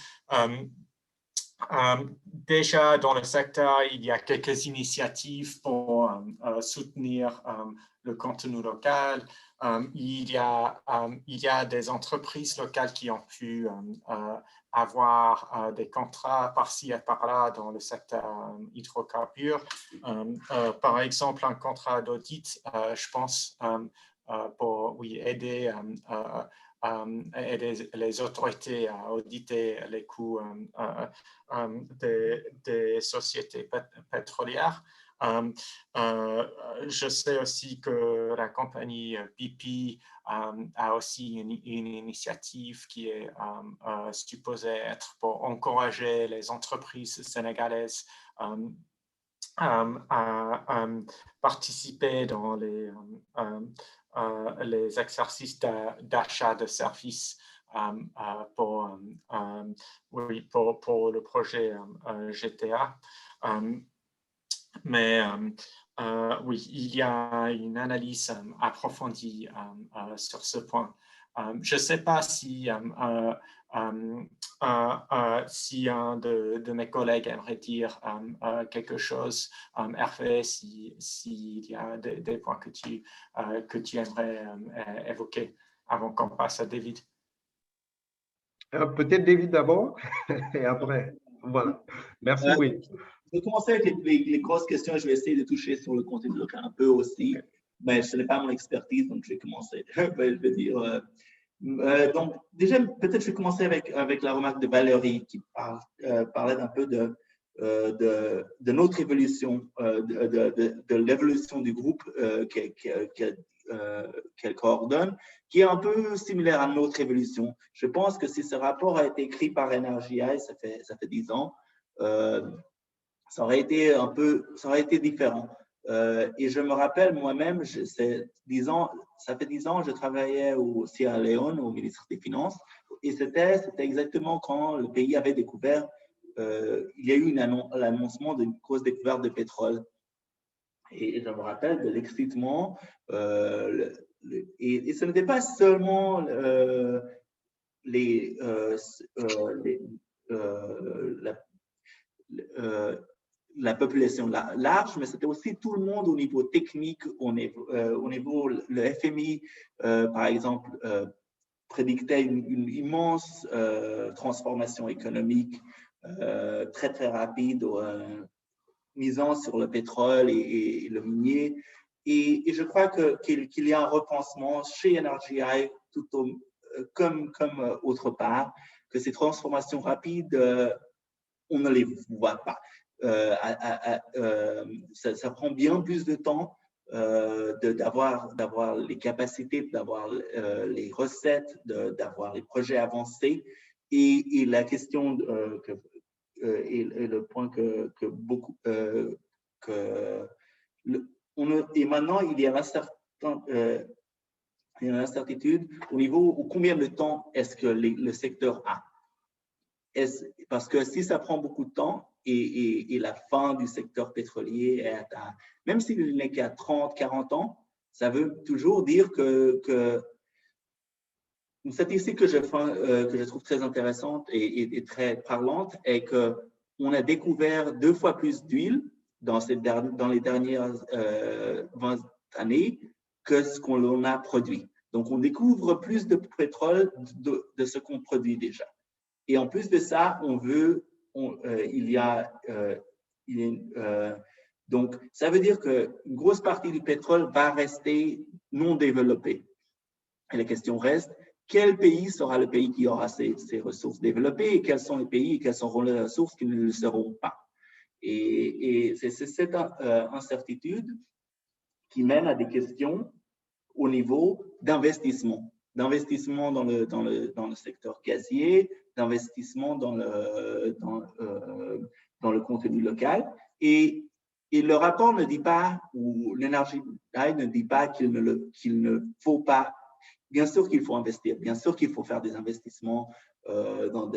déjà dans le secteur, il y a quelques initiatives pour soutenir le contenu local. Il y a des entreprises locales qui ont pu avoir des contrats par-ci et par-là dans le secteur hydrocarbures. Par exemple, un contrat d'audit, je pense, pour aider les autorités à auditer les coûts des sociétés pétrolières. Je sais aussi que la compagnie BP a aussi une initiative qui est supposée être pour encourager les entreprises sénégalaises à participer dans les exercices d'achat de services pour le projet GTA. Mais oui, il y a une analyse approfondie sur ce point. Je ne sais pas si un de mes collègues aimerait dire quelque chose. Hervé, s'il y a des points que tu aimerais évoquer avant qu'on passe à David. Peut-être David d'abord et après. Voilà. Merci, oui. Je vais commencer avec les grosses questions. Je vais essayer de toucher sur le contenu local un peu aussi. Mais ce n'est pas mon expertise, donc je vais commencer. Je vais dire. Donc, déjà, peut-être je vais commencer avec la remarque de Valérie qui parlait un peu de de notre évolution, de l'évolution du groupe qu'elle coordonne, qui est un peu similaire à notre évolution. Je pense que si ce rapport a été écrit par NRGI, ça fait 10 ans, ça aurait été différent. Et je me rappelle moi-même, ça fait 10 ans, je travaillais au Sierra Leone, au ministère des Finances, et c'était exactement quand le pays avait découvert, il y a eu l'annoncement d'une grosse découverte de pétrole. Et je me rappelle de l'excitement, et ce n'était pas seulement la population large, mais c'était aussi tout le monde au niveau technique, au niveau le FMI, par exemple, prédictait une immense transformation économique très, très rapide, misant sur le pétrole et le minier. Et je crois qu'il y a un repensement chez NRGI, comme autre part, que ces transformations rapides, on ne les voit pas. Ça prend bien plus de temps d'avoir les capacités, d'avoir les recettes, d'avoir les projets avancés. Et la question et le point que beaucoup et maintenant il y a une incertitude au niveau où combien de temps est-ce que le secteur a. Parce que si ça prend beaucoup de temps et la fin du secteur pétrolier est même s'il n'est qu'à 30, 40 ans, ça veut toujours dire que une statistique que je trouve très intéressante et très parlante est qu'on a découvert 2 fois plus d'huile dans les dernières 20 années que ce qu'on a produit. Donc, on découvre plus de pétrole de ce qu'on produit déjà. Et en plus de ça, donc, ça veut dire qu'une grosse partie du pétrole va rester non développée. Et la question reste, quel pays sera le pays qui aura ces ressources développées et quels sont les pays et quelles seront les ressources qui ne le seront pas. Et c'est cette incertitude qui mène à des questions au niveau d'investissement. D'investissement dans le secteur gazier, d'investissement dans le contenu local. Et le rapport ne dit pas, ou l'NRGI ne dit pas qu'il ne faut pas. Bien sûr qu'il faut investir, bien sûr qu'il faut faire des investissements dans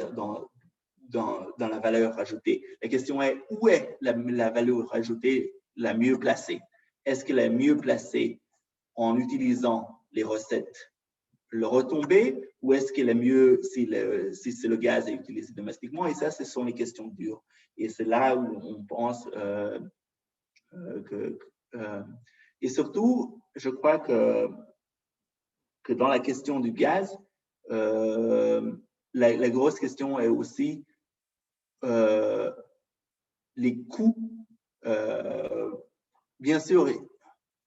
la valeur ajoutée. La question est, où est la valeur ajoutée la mieux placée? Est-ce qu'elle est mieux placée en utilisant les recettes, le retombé, ou est-ce qu'elle est mieux si le gaz est utilisé domestiquement? Et ça, ce sont les questions dures. Et c'est là où on pense et surtout, je crois que dans la question du gaz, la grosse question est aussi les coûts. Bien sûr,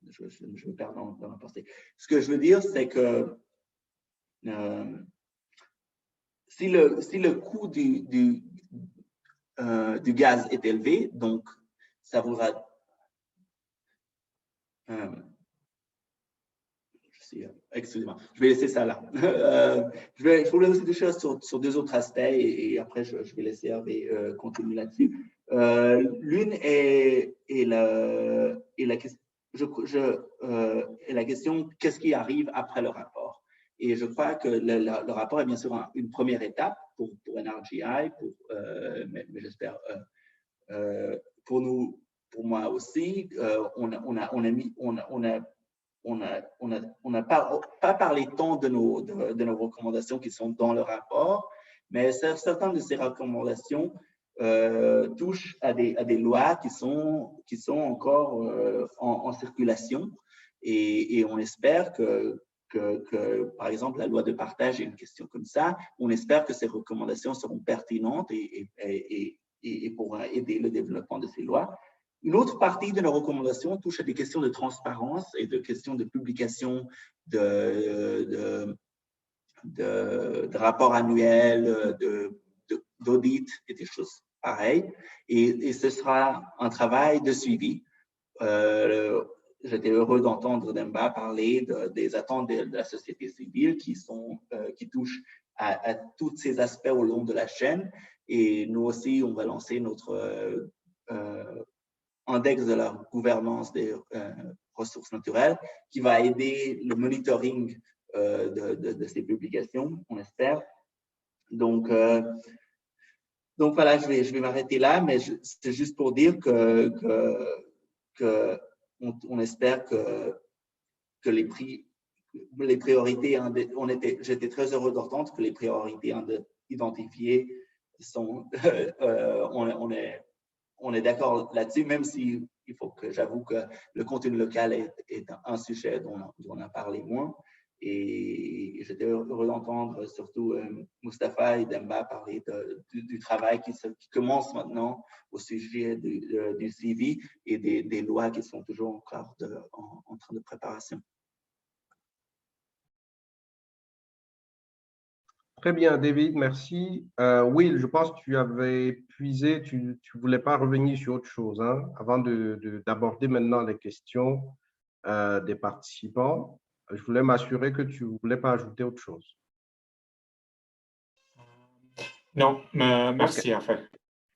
je me perds dans la pensée. Ce que je veux dire, c'est que si le coût du gaz est élevé, donc ça voudra... excusez-moi, je vais laisser ça là. Je voulais aussi toucher sur 2 autres aspects et après je vais laisser Hervé continuer là-dessus. L'une est la question qu'est-ce qui arrive après le rapport. Et je crois que le rapport est bien sûr une première étape pour NRGI, mais j'espère pour nous, pour moi aussi. On n'a pas parlé tant de nos recommandations qui sont dans le rapport, mais certaines de ces recommandations touchent à des lois qui sont encore en circulation et on espère que, par exemple, la loi de partage est une question comme ça. On espère que ces recommandations seront pertinentes et pourront aider le développement de ces lois. Une autre partie de nos recommandations touche à des questions de transparence et de questions de publication de rapports annuels, d'audit et des choses pareil. Et ce sera un travail de suivi. J'étais heureux d'entendre Demba parler des attentes de la société civile qui touchent à tous ces aspects au long de la chaîne. Et nous aussi, on va lancer notre index de la gouvernance des ressources naturelles qui va aider le monitoring de ces publications, on espère. Donc voilà, je vais m'arrêter là, mais c'est juste pour dire on espère que les priorités, j'étais très heureux d'entendre que les priorités identifiées sont, on est d'accord là-dessus, même si il faut que j'avoue que le contenu local est un sujet dont on a parlé moins. Et j'étais heureux d'entendre surtout Mustapha et Demba parler du travail qui commence maintenant au sujet du suivi et des lois qui sont toujours encore en train de préparation. Très bien, David, merci. Will, je pense que tu avais puisé, tu ne voulais pas revenir sur autre chose, hein, avant d'aborder maintenant les questions des participants. Je voulais m'assurer que tu ne voulais pas ajouter autre chose. Non, merci, Okay. en fait.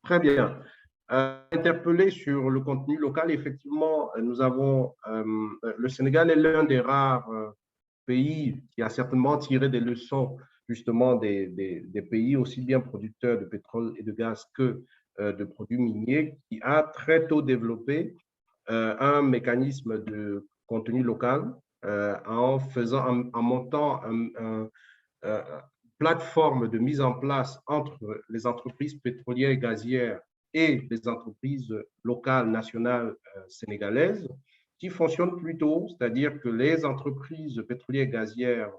Très bien. Interpellé sur le contenu local, effectivement, nous avons, le Sénégal est l'un des rares pays qui a certainement tiré des leçons justement des pays aussi bien producteurs de pétrole et de gaz que de produits miniers, qui a très tôt développé un mécanisme de contenu local en montant une plateforme de mise en place entre les entreprises pétrolières et gazières et les entreprises locales, nationales sénégalaises, qui fonctionne plutôt, c'est-à-dire que les entreprises pétrolières et gazières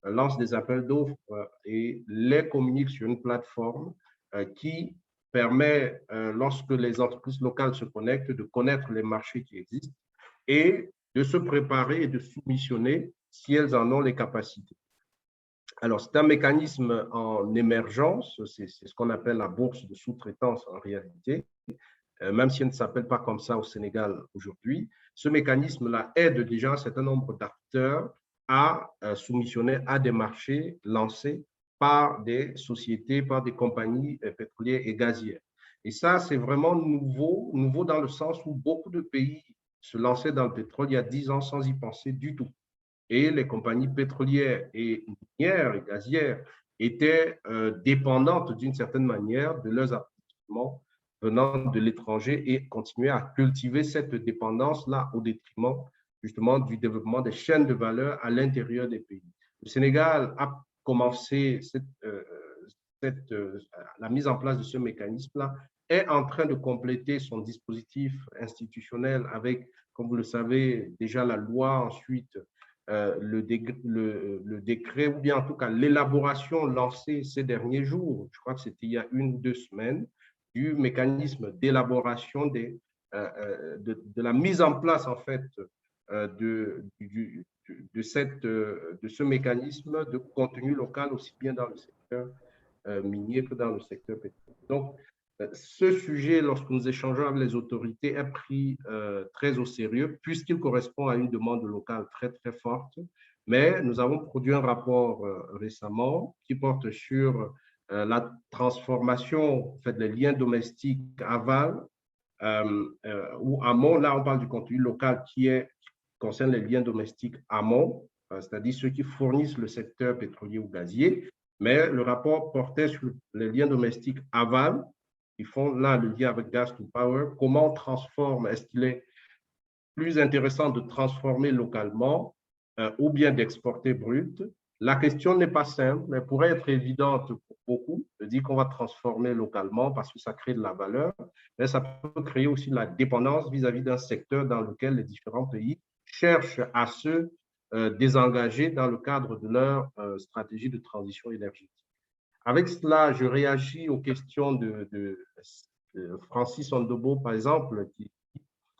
lancent des appels d'offres et les communiquent sur une plateforme qui permet, lorsque les entreprises locales se connectent, de connaître les marchés qui existent et de se préparer et de soumissionner si elles en ont les capacités. Alors, c'est un mécanisme en émergence, c'est ce qu'on appelle la bourse de sous-traitance en réalité, même si elle ne s'appelle pas comme ça au Sénégal aujourd'hui. Ce mécanisme-là aide déjà un certain nombre d'acteurs à soumissionner à des marchés lancés par des sociétés, par des compagnies pétrolières et gazières. Et ça, c'est vraiment nouveau dans le sens où beaucoup de pays se lançaient dans le pétrole il y a 10 ans sans y penser du tout. Et les compagnies pétrolières et minières et gazières étaient dépendantes d'une certaine manière de leurs approvisionnements venant de l'étranger et continuaient à cultiver cette dépendance-là au détriment justement du développement des chaînes de valeur à l'intérieur des pays. Le Sénégal a commencé la mise en place de ce mécanisme-là, est en train de compléter son dispositif institutionnel avec, comme vous le savez, déjà la loi, ensuite le décret, ou bien en tout cas l'élaboration lancée ces derniers jours, je crois que c'était il y a 1 ou 2 semaines, du mécanisme d'élaboration de la mise en place en fait de ce mécanisme de contenu local aussi bien dans le secteur minier que dans le secteur pétrolier. Donc, ce sujet, lorsque nous échangeons avec les autorités, est pris très au sérieux puisqu'il correspond à une demande locale très, très forte. Mais nous avons produit un rapport récemment qui porte sur la transformation, en fait, les liens domestiques aval ou amont. Là, on parle du contenu local qui concerne les liens domestiques amont, c'est-à-dire ceux qui fournissent le secteur pétrolier ou gazier. Mais le rapport portait sur les liens domestiques aval, qui font là le lien avec Gas to Power. Comment on transforme? Est-ce qu'il est plus intéressant de transformer localement ou bien d'exporter brut? La question n'est pas simple, mais pourrait être évidente pour beaucoup de dire qu'on va transformer localement parce que ça crée de la valeur, mais ça peut créer aussi de la dépendance vis-à-vis d'un secteur dans lequel les différents pays cherchent à se désengager dans le cadre de leur stratégie de transition énergétique. Avec cela, je réagis aux questions de Francis Ondobo, par exemple, qui,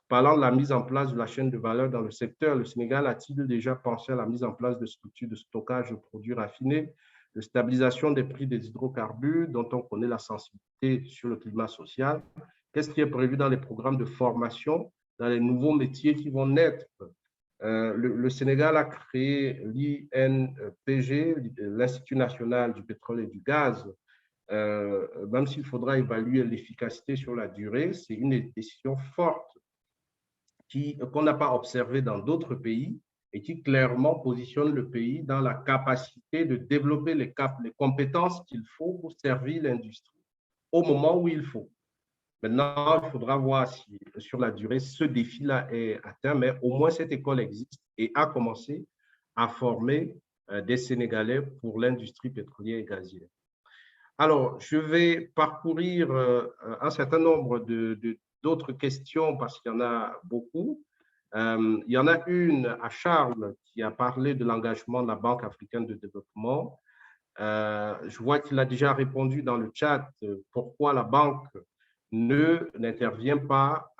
parlant de la mise en place de la chaîne de valeur dans le secteur, le Sénégal a-t-il déjà pensé à la mise en place de structures de stockage de produits raffinés? de stabilisation des prix des hydrocarbures, dont on connaît la sensibilité sur le climat social. Qu'est-ce qui est prévu dans les programmes de formation, dans les nouveaux métiers qui vont naître? Le Sénégal a créé l'INPG, l'Institut national du pétrole et du gaz. Même s'il faudra évaluer l'efficacité sur la durée, c'est une décision forte qu'on n'a pas observée dans d'autres pays et qui clairement positionne le pays dans la capacité de développer les compétences qu'il faut pour servir l'industrie au moment où il faut. Maintenant, il faudra voir si sur la durée, ce défi-là est atteint, mais au moins cette école existe et a commencé à former des Sénégalais pour l'industrie pétrolière et gazière. Alors, je vais parcourir un certain nombre d'autres questions parce qu'il y en a beaucoup. Il y en a une à Charles qui a parlé de l'engagement de la Banque africaine de développement. Je vois qu'il a déjà répondu dans le chat pourquoi la banque n'intervient pas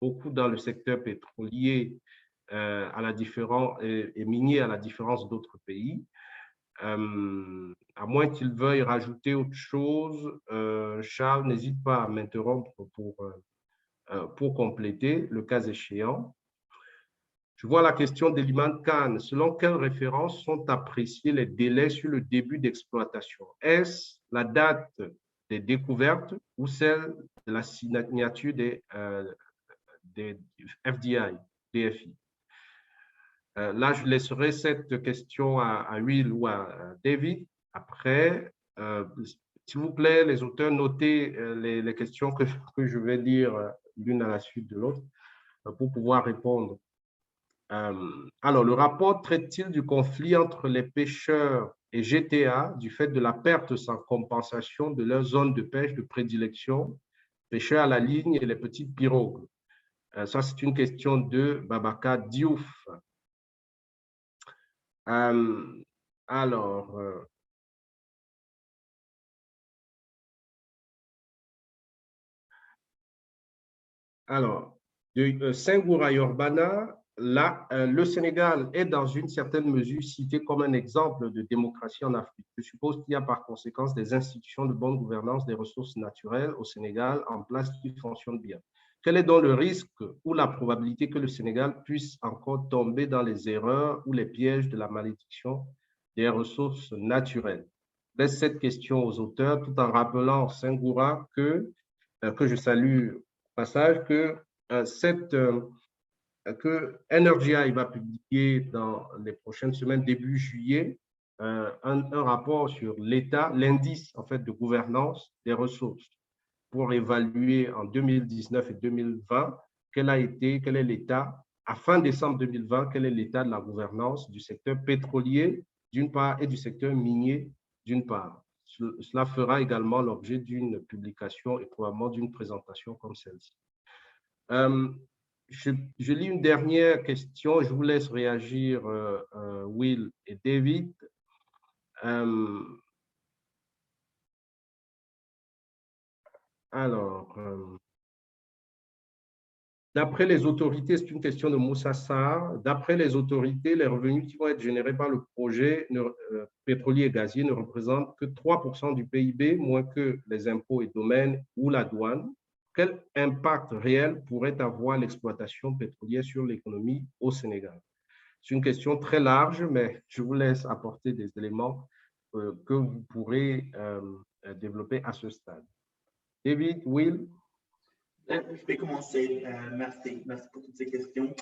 beaucoup dans le secteur pétrolier et minier à la différence d'autres pays. À moins qu'il veuille rajouter autre chose, Charles, n'hésite pas à m'interrompre pour compléter, le cas échéant. Je vois la question d'Eliman Khan. Selon quelles références sont appréciés les délais sur le début d'exploitation? Est-ce la date des découvertes ou celle de la signature des FDI, DFI? Là, je laisserai cette question à Will ou à David. Après, s'il vous plaît, les auteurs, notez les questions que je vais lire l'une à la suite de l'autre pour pouvoir répondre. Alors, le rapport traite-t-il du conflit entre les pêcheurs et GTA du fait de la perte sans compensation de leur zone de pêche de prédilection, pêcheurs à la ligne et les petites pirogues? Ça, c'est une question de Babaka Diouf. De Senghura Yorbana, là, le Sénégal est dans une certaine mesure cité comme un exemple de démocratie en Afrique. Je suppose qu'il y a par conséquent des institutions de bonne gouvernance des ressources naturelles au Sénégal en place qui fonctionnent bien. Quel est donc le risque ou la probabilité que le Sénégal puisse encore tomber dans les erreurs ou les pièges de la malédiction des ressources naturelles? Je laisse cette question aux auteurs tout en rappelant Senghura que je salue au passage, que NRGI va publier dans les prochaines semaines, début juillet, un rapport sur l'état, l'indice en fait de gouvernance des ressources pour évaluer en 2019 et 2020 quel est l'état, à fin décembre 2020, quel est l'état de la gouvernance du secteur pétrolier d'une part et du secteur minier d'une part. Cela fera également l'objet d'une publication et probablement d'une présentation comme celle-ci. Je lis une dernière question, je vous laisse réagir, Will et David. D'après les autorités, c'est une question de Moussa Sarr, d'après les autorités, les revenus qui vont être générés par le projet pétrolier et gazier ne représentent que 3% du PIB, moins que les impôts et domaines ou la douane. Quel impact réel pourrait avoir l'exploitation pétrolière sur l'économie au Sénégal? C'est une question très large, mais je vous laisse apporter des éléments que vous pourrez développer à ce stade. David, Will? Je vais commencer. Merci pour toutes ces questions.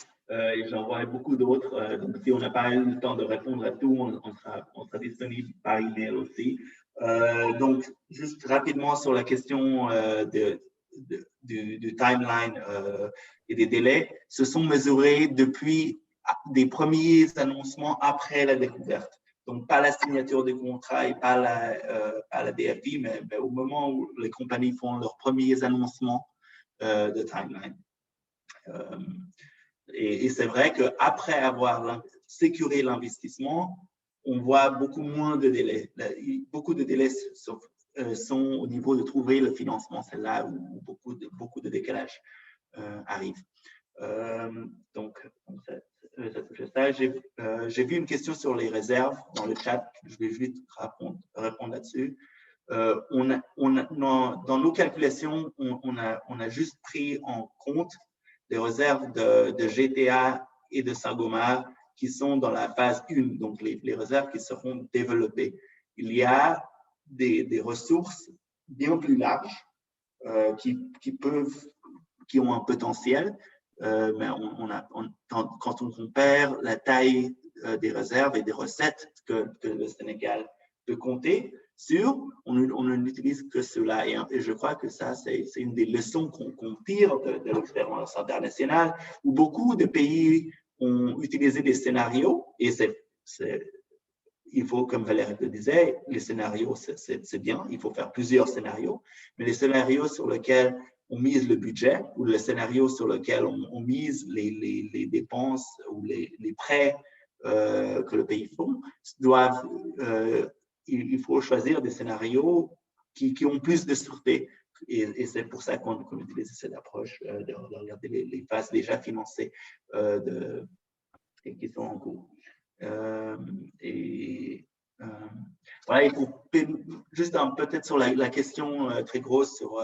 J'en vois beaucoup d'autres. Donc, si on n'a pas eu le temps de répondre à tout, on sera disponible par email aussi. Donc, juste rapidement sur la question du timeline et des délais, se sont mesurés depuis des premiers annoncements après la découverte. Donc, pas la signature des contrats et pas la DFI, mais au moment où les compagnies font leurs premiers annoncements de timeline. Et c'est vrai qu'après avoir sécurisé l'investissement, on voit beaucoup moins de délais. Beaucoup de délais sont au niveau de trouver le financement. C'est là où beaucoup de décalages arrivent. Donc, ça. J'ai vu une question sur les réserves dans le chat. Je vais juste répondre là-dessus. Dans nos calculations, on a juste pris en compte les réserves de GTA et de Sangomar qui sont dans la phase 1, donc les réserves qui seront développées. Il y a des ressources bien plus larges qui ont un potentiel, mais quand on compare la taille des réserves et des recettes que le Sénégal peut compter sur, on n'utilise que cela. Et je crois que ça, c'est une des leçons qu'on tire de l'expérience internationale, où beaucoup de pays ont utilisé des scénarios, et il faut, comme Valérie le disait, les scénarios, c'est bien, il faut faire plusieurs scénarios, mais les scénarios sur lesquels on mise le budget ou les scénarios sur lesquels on mise les dépenses ou les prêts que le pays font, il faut choisir des scénarios qui ont plus de sûreté. Et c'est pour ça qu'on utilise cette approche de regarder les phases déjà financées qui sont en cours. Voilà, juste peut-être sur la question très grosse sur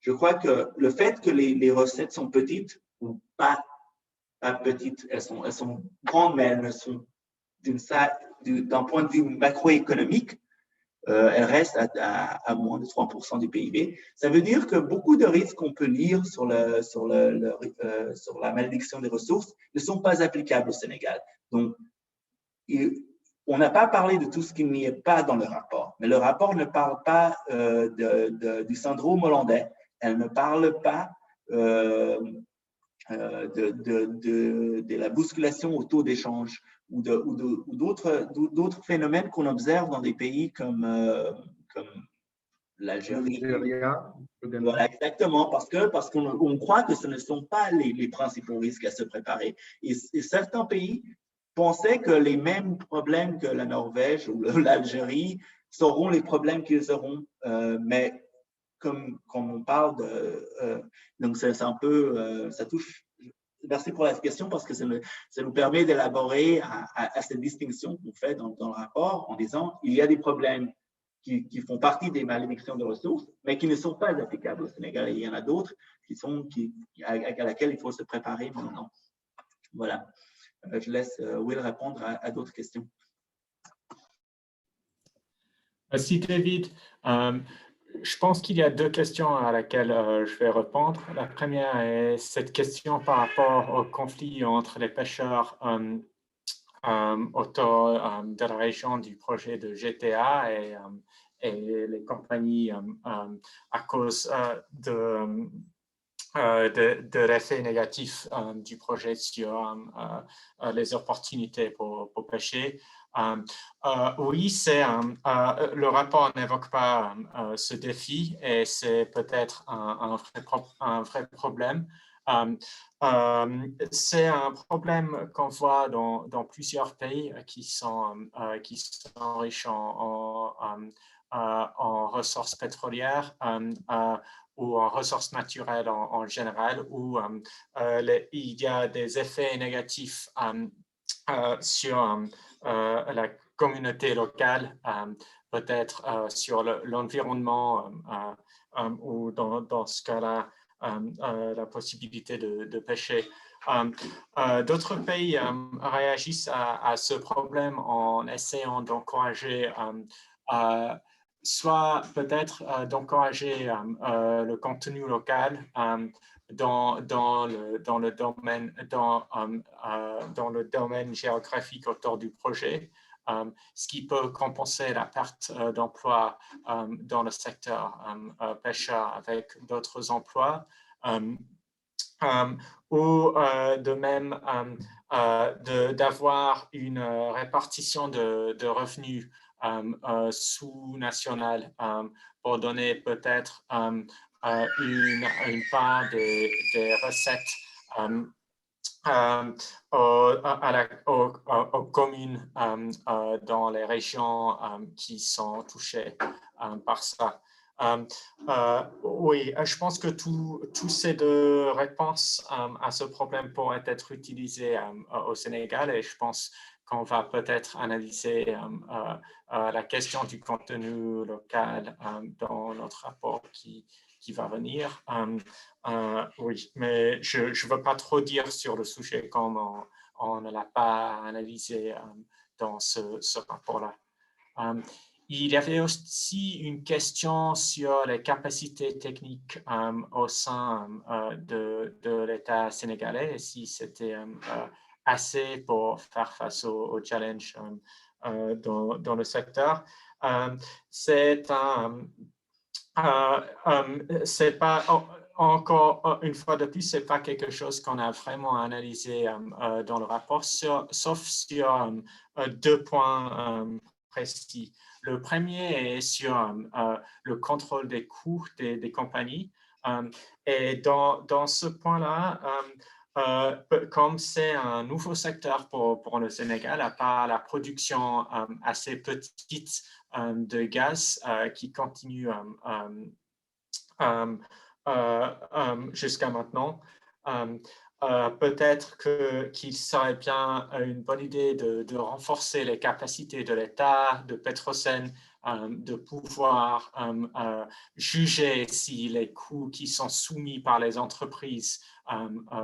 je crois que le fait que les recettes sont petites ou pas petites, elles sont grandes, mais elles ne sont d'un point de vue macroéconomique, elles restent à moins de 3% du PIB. Ça veut dire que beaucoup de risques qu'on peut lire sur la malédiction des ressources ne sont pas applicables au Sénégal. Donc, on n'a pas parlé de tout ce qui n'y est pas dans le rapport, mais le rapport ne parle pas du syndrome hollandais, elle ne parle pas de la bousculation au taux d'échange ou d'autres phénomènes qu'on observe dans des pays comme l'Algérie. Voilà, exactement, parce qu'on croit que ce ne sont pas les principaux risques à se préparer. Et certains pays pensaient que les mêmes problèmes que la Norvège ou l'Algérie seront les problèmes qu'ils auront, mais comme on parle donc c'est un peu, ça touche. Merci pour la question parce que ça nous permet d'élaborer à cette distinction qu'on fait dans le rapport en disant il y a des problèmes qui font partie des malédictions de ressources, mais qui ne sont pas applicables au Sénégal. Et il y en a d'autres à laquelle il faut se préparer maintenant. Voilà. Je laisse Will répondre à d'autres questions. Merci David. Je pense qu'il y a deux questions à laquelle je vais répondre. La première est cette question par rapport au conflit entre les pêcheurs autour de la région du projet de GTA et les compagnies à cause de l'effet négatif du projet sur les opportunités pour pêcher. Oui, le rapport n'évoque pas ce défi et c'est peut-être un vrai problème. C'est un problème qu'on voit dans plusieurs pays qui sont riches en ressources pétrolières ou en ressources naturelles en général, où il y a des effets négatifs sur la communauté locale, peut-être sur l'environnement ou dans ce cas-là, la possibilité de pêcher. D'autres pays réagissent à ce problème en essayant d'encourager soit peut-être d'encourager le contenu local dans le domaine géographique autour du projet, ce qui peut compenser la perte d'emplois dans le secteur pêcheur avec d'autres emplois. Ou de même d'avoir une répartition de revenus sous-nationale pour donner peut-être une part des recettes aux communes dans les régions qui sont touchées par ça. Oui, je pense que tous ces deux réponses à ce problème pourraient être utilisées au Sénégal et je pense qu'on va peut-être analyser la question du contenu local dans notre rapport qui va venir. Oui, mais je ne veux pas trop dire sur le sujet comme on ne l'a pas analysé dans ce rapport-là. Il y avait aussi une question sur les capacités techniques au sein de l'État sénégalais et si c'était assez pour faire face aux challenges dans le secteur. C'est pas encore une fois de plus, c'est pas quelque chose qu'on a vraiment analysé dans le rapport, sauf sur deux points précis. Le premier est sur le contrôle des coûts des compagnies. Et dans ce point-là, comme c'est un nouveau secteur pour le Sénégal, à part la production assez petite de gaz qui continue jusqu'à maintenant, peut-être qu'il serait bien une bonne idée de renforcer les capacités de l'État, de Petrosen, de pouvoir juger si les coûts qui sont soumis par les entreprises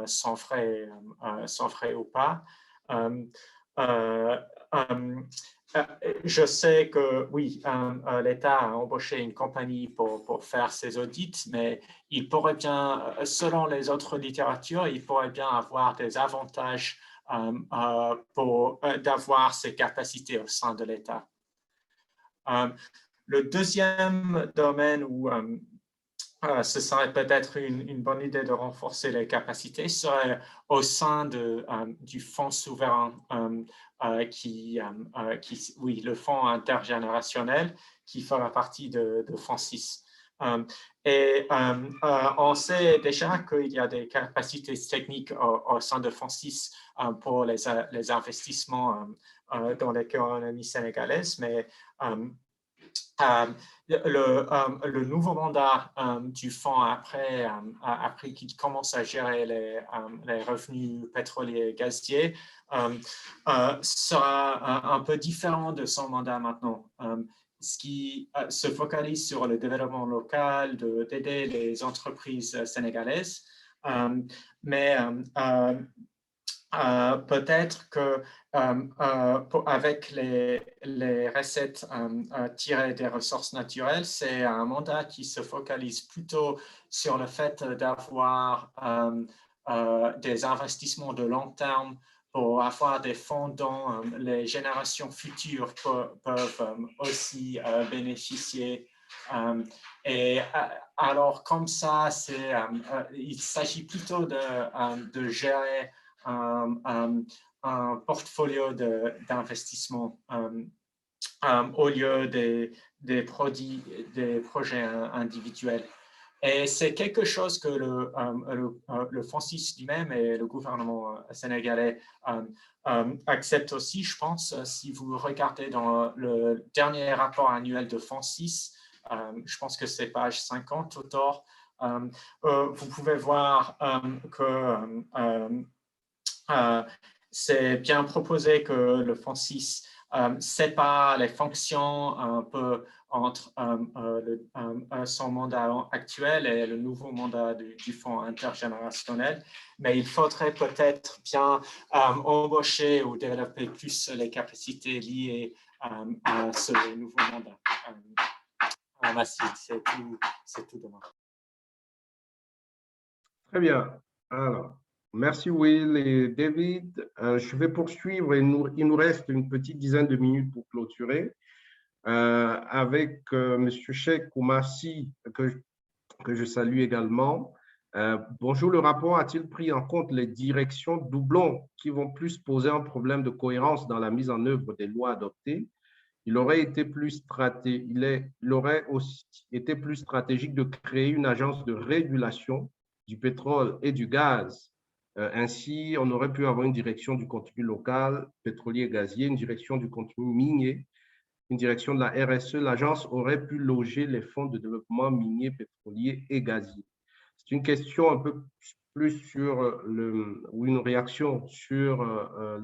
sont frais ou pas. Je sais que oui, l'État a embauché une compagnie pour faire ces audits, mais il pourrait bien, selon les autres littératures, il pourrait bien avoir des avantages d'avoir ces capacités au sein de l'État. Le deuxième domaine où ce serait peut-être une bonne idée de renforcer les capacités serait au sein du fonds souverain oui, le fonds intergénérationnel qui fera partie de fonds 6. Et on sait déjà qu'il y a des capacités techniques au sein de fonds 6 pour les investissements dans l'économie sénégalaise, mais le nouveau mandat du fonds après qu'il commence à gérer les revenus pétroliers et gaziers sera un peu différent de son mandat maintenant, ce qui se focalise sur le développement local, d'aider les entreprises sénégalaises, mais peut-être que avec les recettes tirées des ressources naturelles, c'est un mandat qui se focalise plutôt sur le fait d'avoir des investissements de long terme pour avoir des fonds dont les générations futures peuvent aussi bénéficier. Et alors comme ça, il s'agit plutôt de gérer un portfolio d'investissement au lieu des projets individuels. Et c'est quelque chose que le fonds 6 lui-même et le gouvernement sénégalais acceptent aussi, je pense. Si vous regardez dans le dernier rapport annuel de fonds 6, je pense que c'est page 50 autour, vous pouvez voir que c'est bien proposé que le fonds 6 sépare les fonctions un peu entre son mandat actuel et le nouveau mandat du fonds intergénérationnel, mais il faudrait peut-être bien embaucher ou développer plus les capacités liées à ce nouveau mandat. Merci, c'est tout de moi. Très bien. Alors, merci Will et David. Je vais poursuivre. Il nous reste une petite dizaine de minutes pour clôturer avec M. Cheikh Koumassi, que je salue également. Bonjour, le rapport a-t-il pris en compte les directions doublons qui vont plus poser un problème de cohérence dans la mise en œuvre des lois adoptées? Il aurait aussi été plus stratégique de créer une agence de régulation du pétrole et du gaz. Ainsi, on aurait pu avoir une direction du contenu local, pétrolier et gazier, une direction du contenu minier, une direction de la RSE, l'agence aurait pu loger les fonds de développement minier, pétrolier et gazier? C'est une question un peu plus sur ou une réaction sur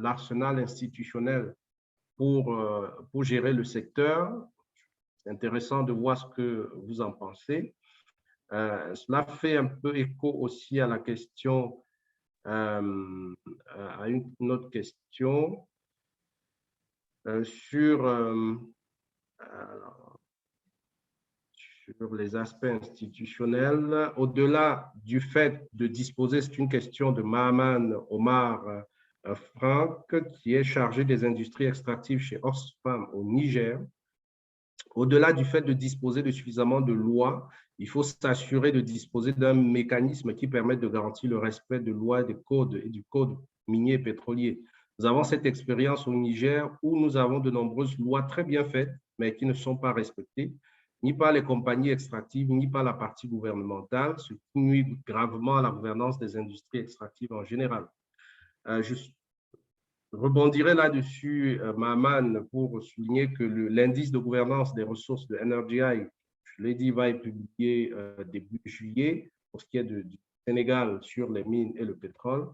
l'arsenal institutionnel pour gérer le secteur. C'est intéressant de voir ce que vous en pensez. Cela fait un peu écho aussi à la question, à une autre question sur les aspects institutionnels. Au-delà du fait de disposer, c'est une question de Mahaman Omar Frank, qui est chargé des industries extractives chez Oxfam au Niger. Au-delà du fait de disposer de suffisamment de lois, il faut s'assurer de disposer d'un mécanisme qui permette de garantir le respect de lois et du code minier et pétrolier. Nous avons cette expérience au Niger où nous avons de nombreuses lois très bien faites, mais qui ne sont pas respectées, ni par les compagnies extractives, ni par la partie gouvernementale, ce qui nuit gravement à la gouvernance des industries extractives en général. Je rebondirai là-dessus, Mahaman, pour souligner que l'indice de gouvernance des ressources de NRGI, je l'ai dit, va être publié début juillet pour ce qui est du Sénégal sur les mines et le pétrole,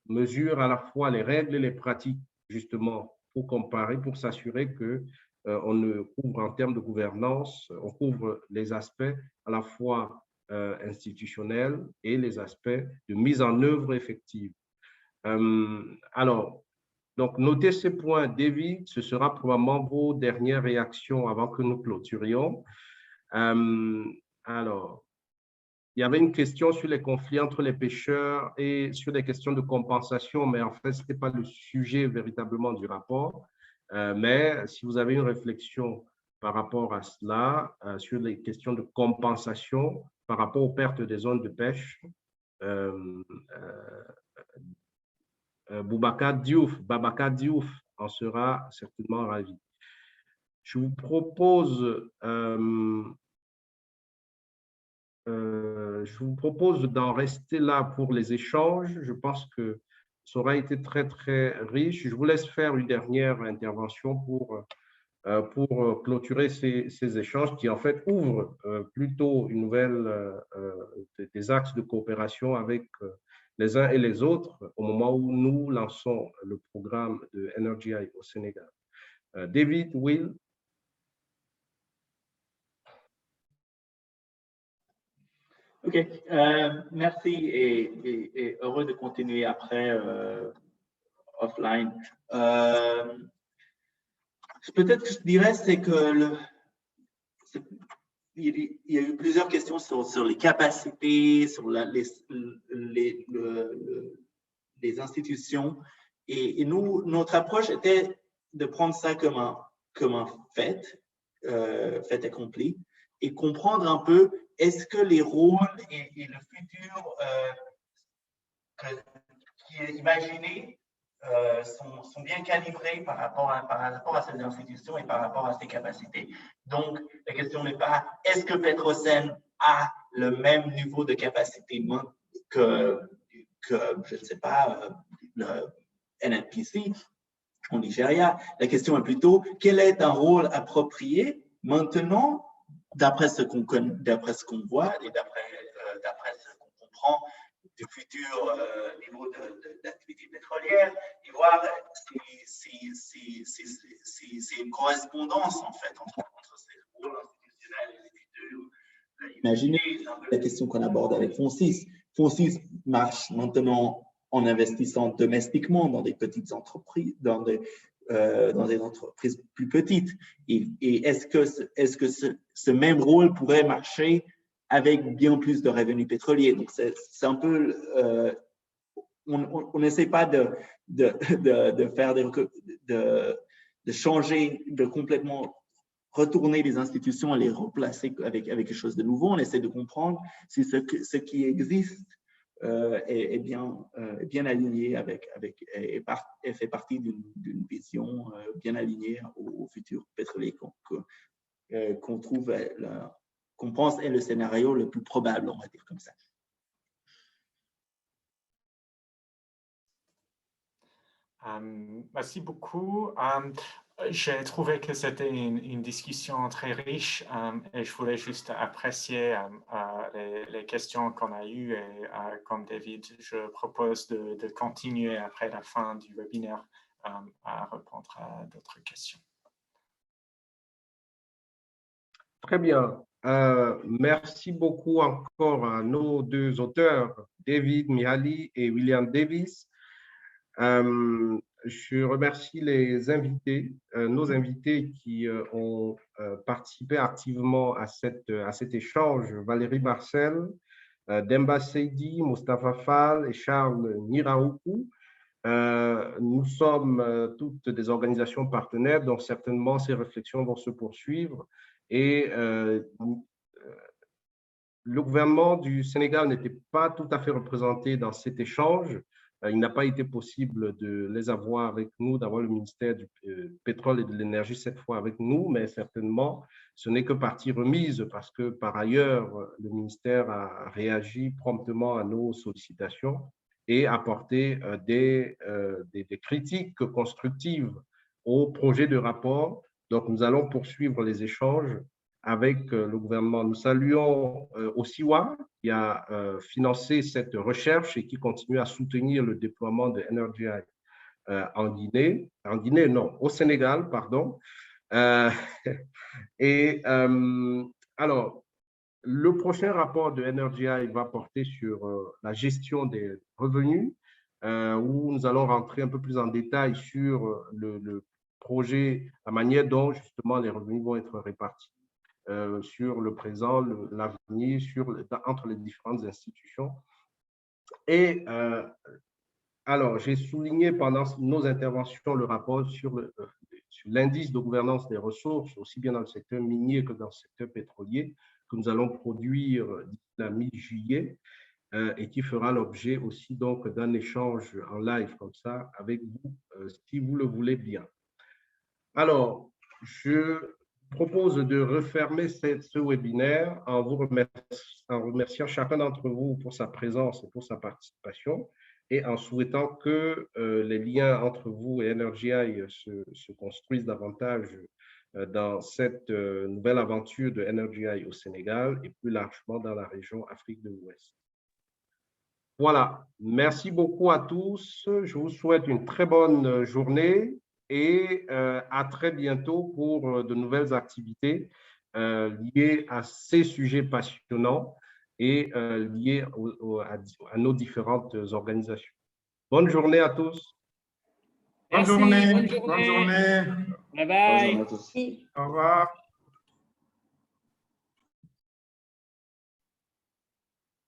mesure à la fois les règles et les pratiques, justement, pour comparer, pour s'assurer que on ne couvre en termes de gouvernance, on couvre les aspects à la fois institutionnels et les aspects de mise en œuvre effective. Alors, donc, notez ces points, David, ce sera probablement vos dernières réactions avant que nous clôturions. Alors, il y avait une question sur les conflits entre les pêcheurs et sur des questions de compensation, mais en fait, ce n'était pas le sujet véritablement du rapport. Mais si vous avez une réflexion par rapport à cela, sur les questions de compensation par rapport aux pertes des zones de pêche, Babacar Diouf en sera certainement ravi. Je vous propose d'en rester là pour les échanges. Je pense que ça aura été très, très riche. Je vous laisse faire une dernière intervention pour clôturer ces échanges qui, en fait, ouvrent plutôt une nouvelle, des axes de coopération avec les uns et les autres au moment où nous lançons le programme de NRGI au Sénégal. David, Will. OK, merci et heureux de continuer après offline. Peut-être que je dirais, c'est que il y a eu plusieurs questions sur les capacités, sur les institutions. Et nous, notre approche était de prendre ça comme un fait accompli et comprendre un peu est-ce que les rôles et le futur qui est imaginé sont bien calibrés par rapport à ces institutions et par rapport à ces capacités. Donc, la question n'est pas est-ce que Petrosen a le même niveau de capacité que je ne sais pas, le NNPC au Nigeria. La question est plutôt quel est un rôle approprié maintenant, d'après ce qu'on voit et d'après ce qu'on comprend du futur niveau d'activité pétrolière, et voir si c'est une correspondance en fait entre ces rôles institutionnels et les futurs. Imaginez un peu la question qu'on aborde avec FONSIS. FONSIS marche maintenant en investissant domestiquement dans des petites entreprises, dans des entreprises plus petites. Et est-ce que ce même rôle pourrait marcher avec bien plus de revenus pétroliers? Donc, c'est un peu… on n'essaie pas de faire de changer, de complètement retourner les institutions et les replacer avec quelque chose de nouveau. On essaie de comprendre si ce qui existe est bien aligné et fait partie d'une vision bien alignée au futur pétrolier qu'on trouve, qu'on pense est le scénario le plus probable, on va dire comme ça. Merci beaucoup. J'ai trouvé que c'était une discussion très riche et je voulais juste apprécier les questions qu'on a eues et comme David, je propose de continuer après la fin du webinaire à répondre à d'autres questions. Très bien. Merci beaucoup encore à nos deux auteurs, David Mihaly et William Davis. Je remercie les invités, nos invités qui ont participé activement à cet échange. Valérie Marcel, Demba Seydi, Moustapha Fall et Charles Niraoukou. Nous sommes toutes des organisations partenaires, donc certainement ces réflexions vont se poursuivre. Et le gouvernement du Sénégal n'était pas tout à fait représenté dans cet échange. Il n'a pas été possible de les avoir avec nous, d'avoir le ministère du pétrole et de l'énergie cette fois avec nous, mais certainement, ce n'est que partie remise parce que par ailleurs, le ministère a réagi promptement à nos sollicitations et apporté des critiques constructives au projet de rapport. Donc, nous allons poursuivre les échanges avec le gouvernement. Nous saluons Osiwa qui a financé cette recherche et qui continue à soutenir le déploiement de NRGI au Sénégal, pardon. Alors, le prochain rapport de NRGI va porter sur la gestion des revenus, où nous allons rentrer un peu plus en détail sur le projet, la manière dont justement les revenus vont être répartis. Sur le présent, l'avenir, entre les différentes institutions. Et alors, j'ai souligné pendant nos interventions le rapport sur l'indice de gouvernance des ressources, aussi bien dans le secteur minier que dans le secteur pétrolier, que nous allons produire d'ici la mi-juillet et qui fera l'objet aussi donc d'un échange en live comme ça avec vous, si vous le voulez bien. Alors, je propose de refermer ce webinaire en vous remerciant chacun d'entre vous pour sa présence et pour sa participation et en souhaitant que les liens entre vous et NRGI se construisent davantage dans cette nouvelle aventure de NRGI au Sénégal et plus largement dans la région Afrique de l'Ouest. Voilà, merci beaucoup à tous. Je vous souhaite une très bonne journée et à très bientôt pour de nouvelles activités liées à ces sujets passionnants et liées à nos différentes organisations. Bonne journée à tous. Bonne journée. Bonne journée. Bye bye. Au revoir.